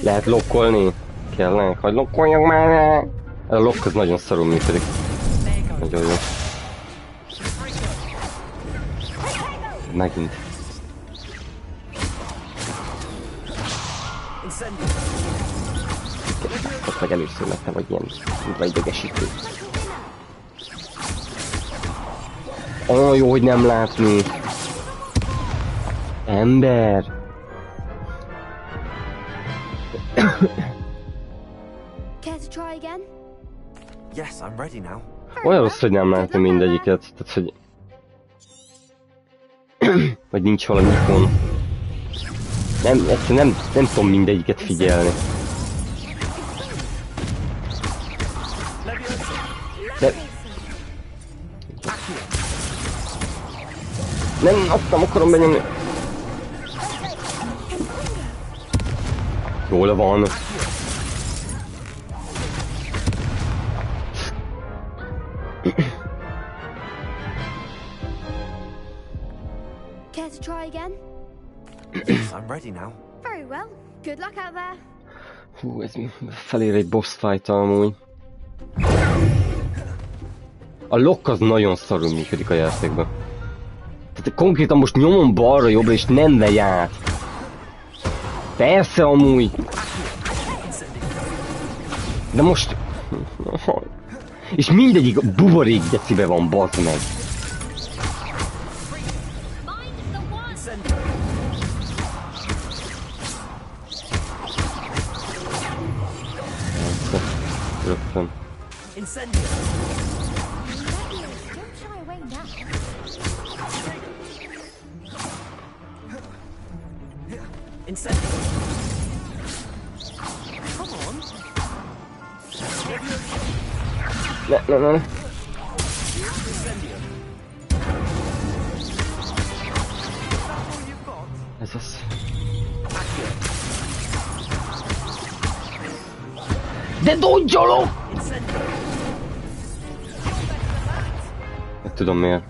Lehet lokkolni? Kellene, hogy lokkoljak már! A lokk az nagyon szarul működik. Nagyon jó. Megint. Ott meg először lettem, hogy ilyen vagy idegesítő. Olyan jó, hogy nem látni. Ember. Care to try again? Yes, I'm ready now. Olyan rossz, hogy nem látni mindegyiket. Tehát, hogy... vagy nincs valami ikon. Nem, egyszerűen nem tudom mindegyiket figyelni. De... Nem akarom benyomni. Jól van. Care to try again? Yes, I'm ready now. Very well. Good luck out there. Hú, ez felér egy boss fight amúgy. A lokk az nagyon szarul működik a játékban. Tehát konkrétan most nyomom balra-jobbra és nem megy át. Persze amúgy. De most... És mindegyik buborék decibe van, bazd meg. Rögtön. Ne. Ez az. De dongyolok! Nem tudom miért.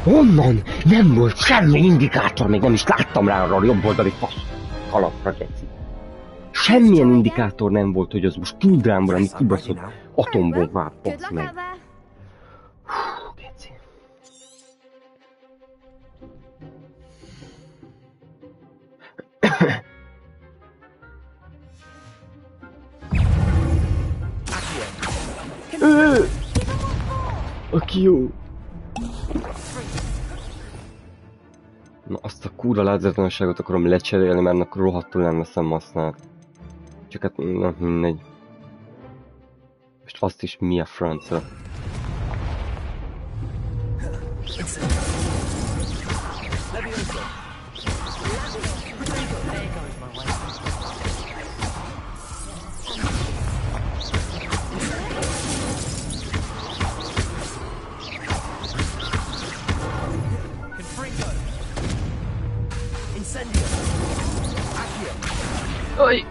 Honnan? Nem volt semmi indikátor, még nem is láttam rá arra a jobb oldali fasz kalapra, geci. Semmilyen indikátor nem volt, hogy az most tud rám valami kibaszott atombombát, basz meg. Hú, geci. Aki jó. Na azt a kurva láthatatlanságot akarom lecserélni, mert akkor rohadtul nem veszem használt. Csak hát nem mindegy. Most azt is mi a franca. Aj!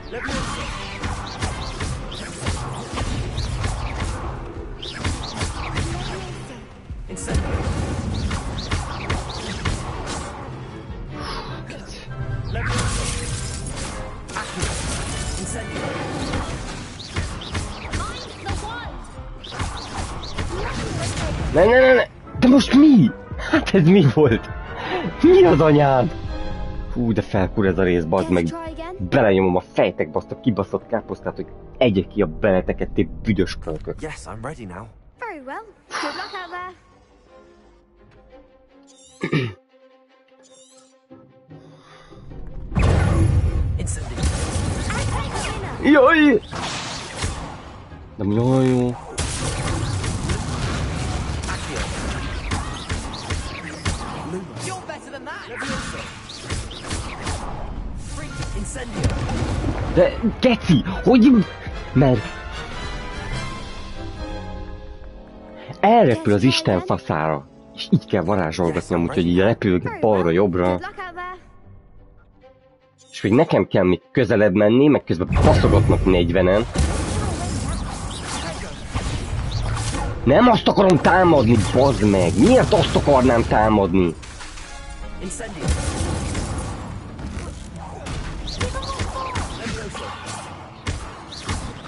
Ne! De most mi? Hát ez mi volt? Mi az anyád? Hú, de felkur ez a rész, bazd meg. Belenyomom a fejtekbe azt a kibaszott káposztát, hogy egyek ki a beleteketté büdös kölkök. Yes, I'm ready now. Very well. Good luck out there. Jaj! Nem jaj jó. De geci, hogy... Mert... elrepül az Isten faszára, és így kell varázsolgatnom, úgyhogy így repülget balra-jobbra. És még nekem kell még közelebb menni, meg közben baszogatnak 40-en. Nem azt akarom támadni, bazd meg! Miért azt akarnám támadni?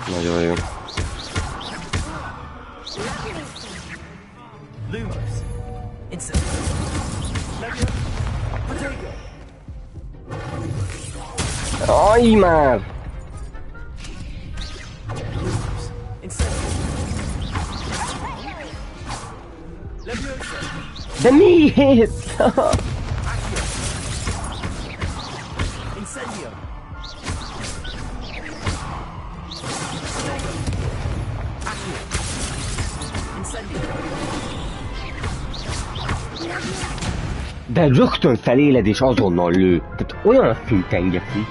Nagyon jó. Aj már! De miért? De rögtön feléled és azonnal lő. Tehát olyan szinten geci.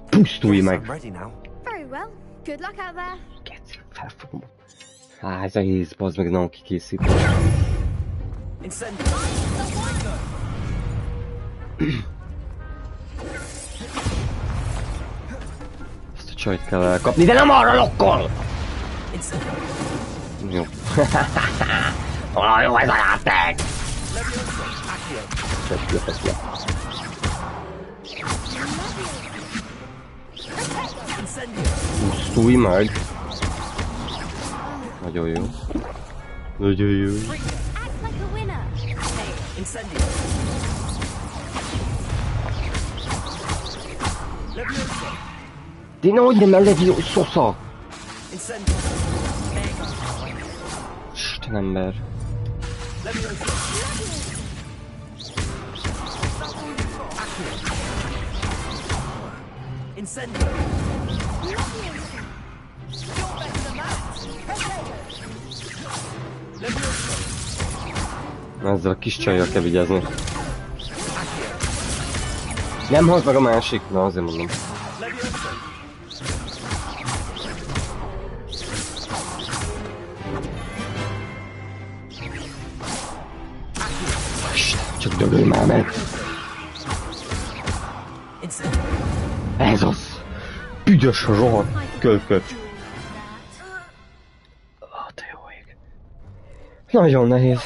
Pusztulj meg! Geci, felfogom. Á, ez a héz, bazd meg, nagyon kikészít. Ezt a csajt kell elkapni, de nem arra lokkol! Jó. Olyan jó ez a játék! Pusztulj meg! Nagyon jó. Nagyon jó. De nehogy nem ellevi, szosza! Isten ember. Ezzel a kis csajjal kell vigyázni. Nem hoz meg a másik, na azért mondom. Csak dögölj már meg. Ez az. Büdös rohadt kölkök. Te jó ég. Nagyon nehéz.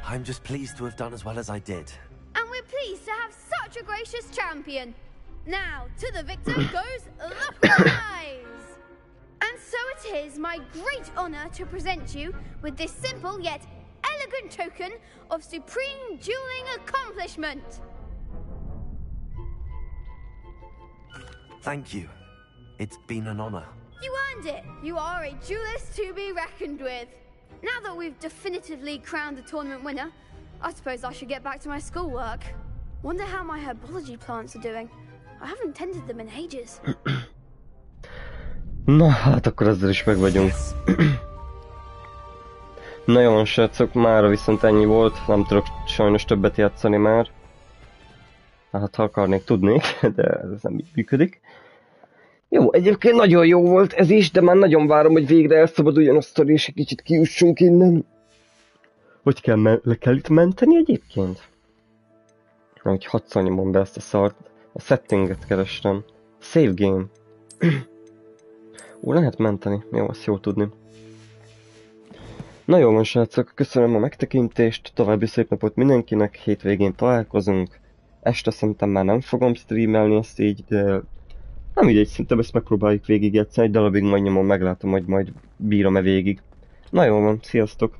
I'm just pleased to have done as well as I did. And we're pleased to have such a gracious champion. Now, to the victor goes the prize. And so it is my great honor to present you with this simple yet elegant token of supreme dueling accomplishment. Thank you. It's been an honor. You earned it. You are a duelist to be reckoned with. Now that we've definitively crowned the tournament winner, I suppose I should get back to my schoolwork. Wonder how my herbology plants are doing. I haven't tended them in ages. Na hát akkor ezzel is meg vagyunk. Na jó, srácok, mára viszont ennyi volt. Nem tudok sajnos többet játszani már. Hát ha akarnék, tudnék, de ez nem így működik. Jó, egyébként nagyon jó volt ez is, de már nagyon várom, hogy végre elszabaduljon a sztori, és egy kicsit kiussunk innen. Hogy kell, le kell itt menteni egyébként? Hogy hatszor nyomom be ezt a szart. A settinget kerestem. Save game. Ó, lehet menteni. Jó, azt jó tudni. Na jó van, srácok, köszönöm a megtekintést, további szép napot mindenkinek, hétvégén találkozunk. Este szerintem már nem fogom streamelni ezt így, de nem mindegy, szerintem ezt megpróbáljuk végigjátszani, egy darabig majd nyomom, meglátom, hogy majd bírom-e végig. Na jó van, sziasztok!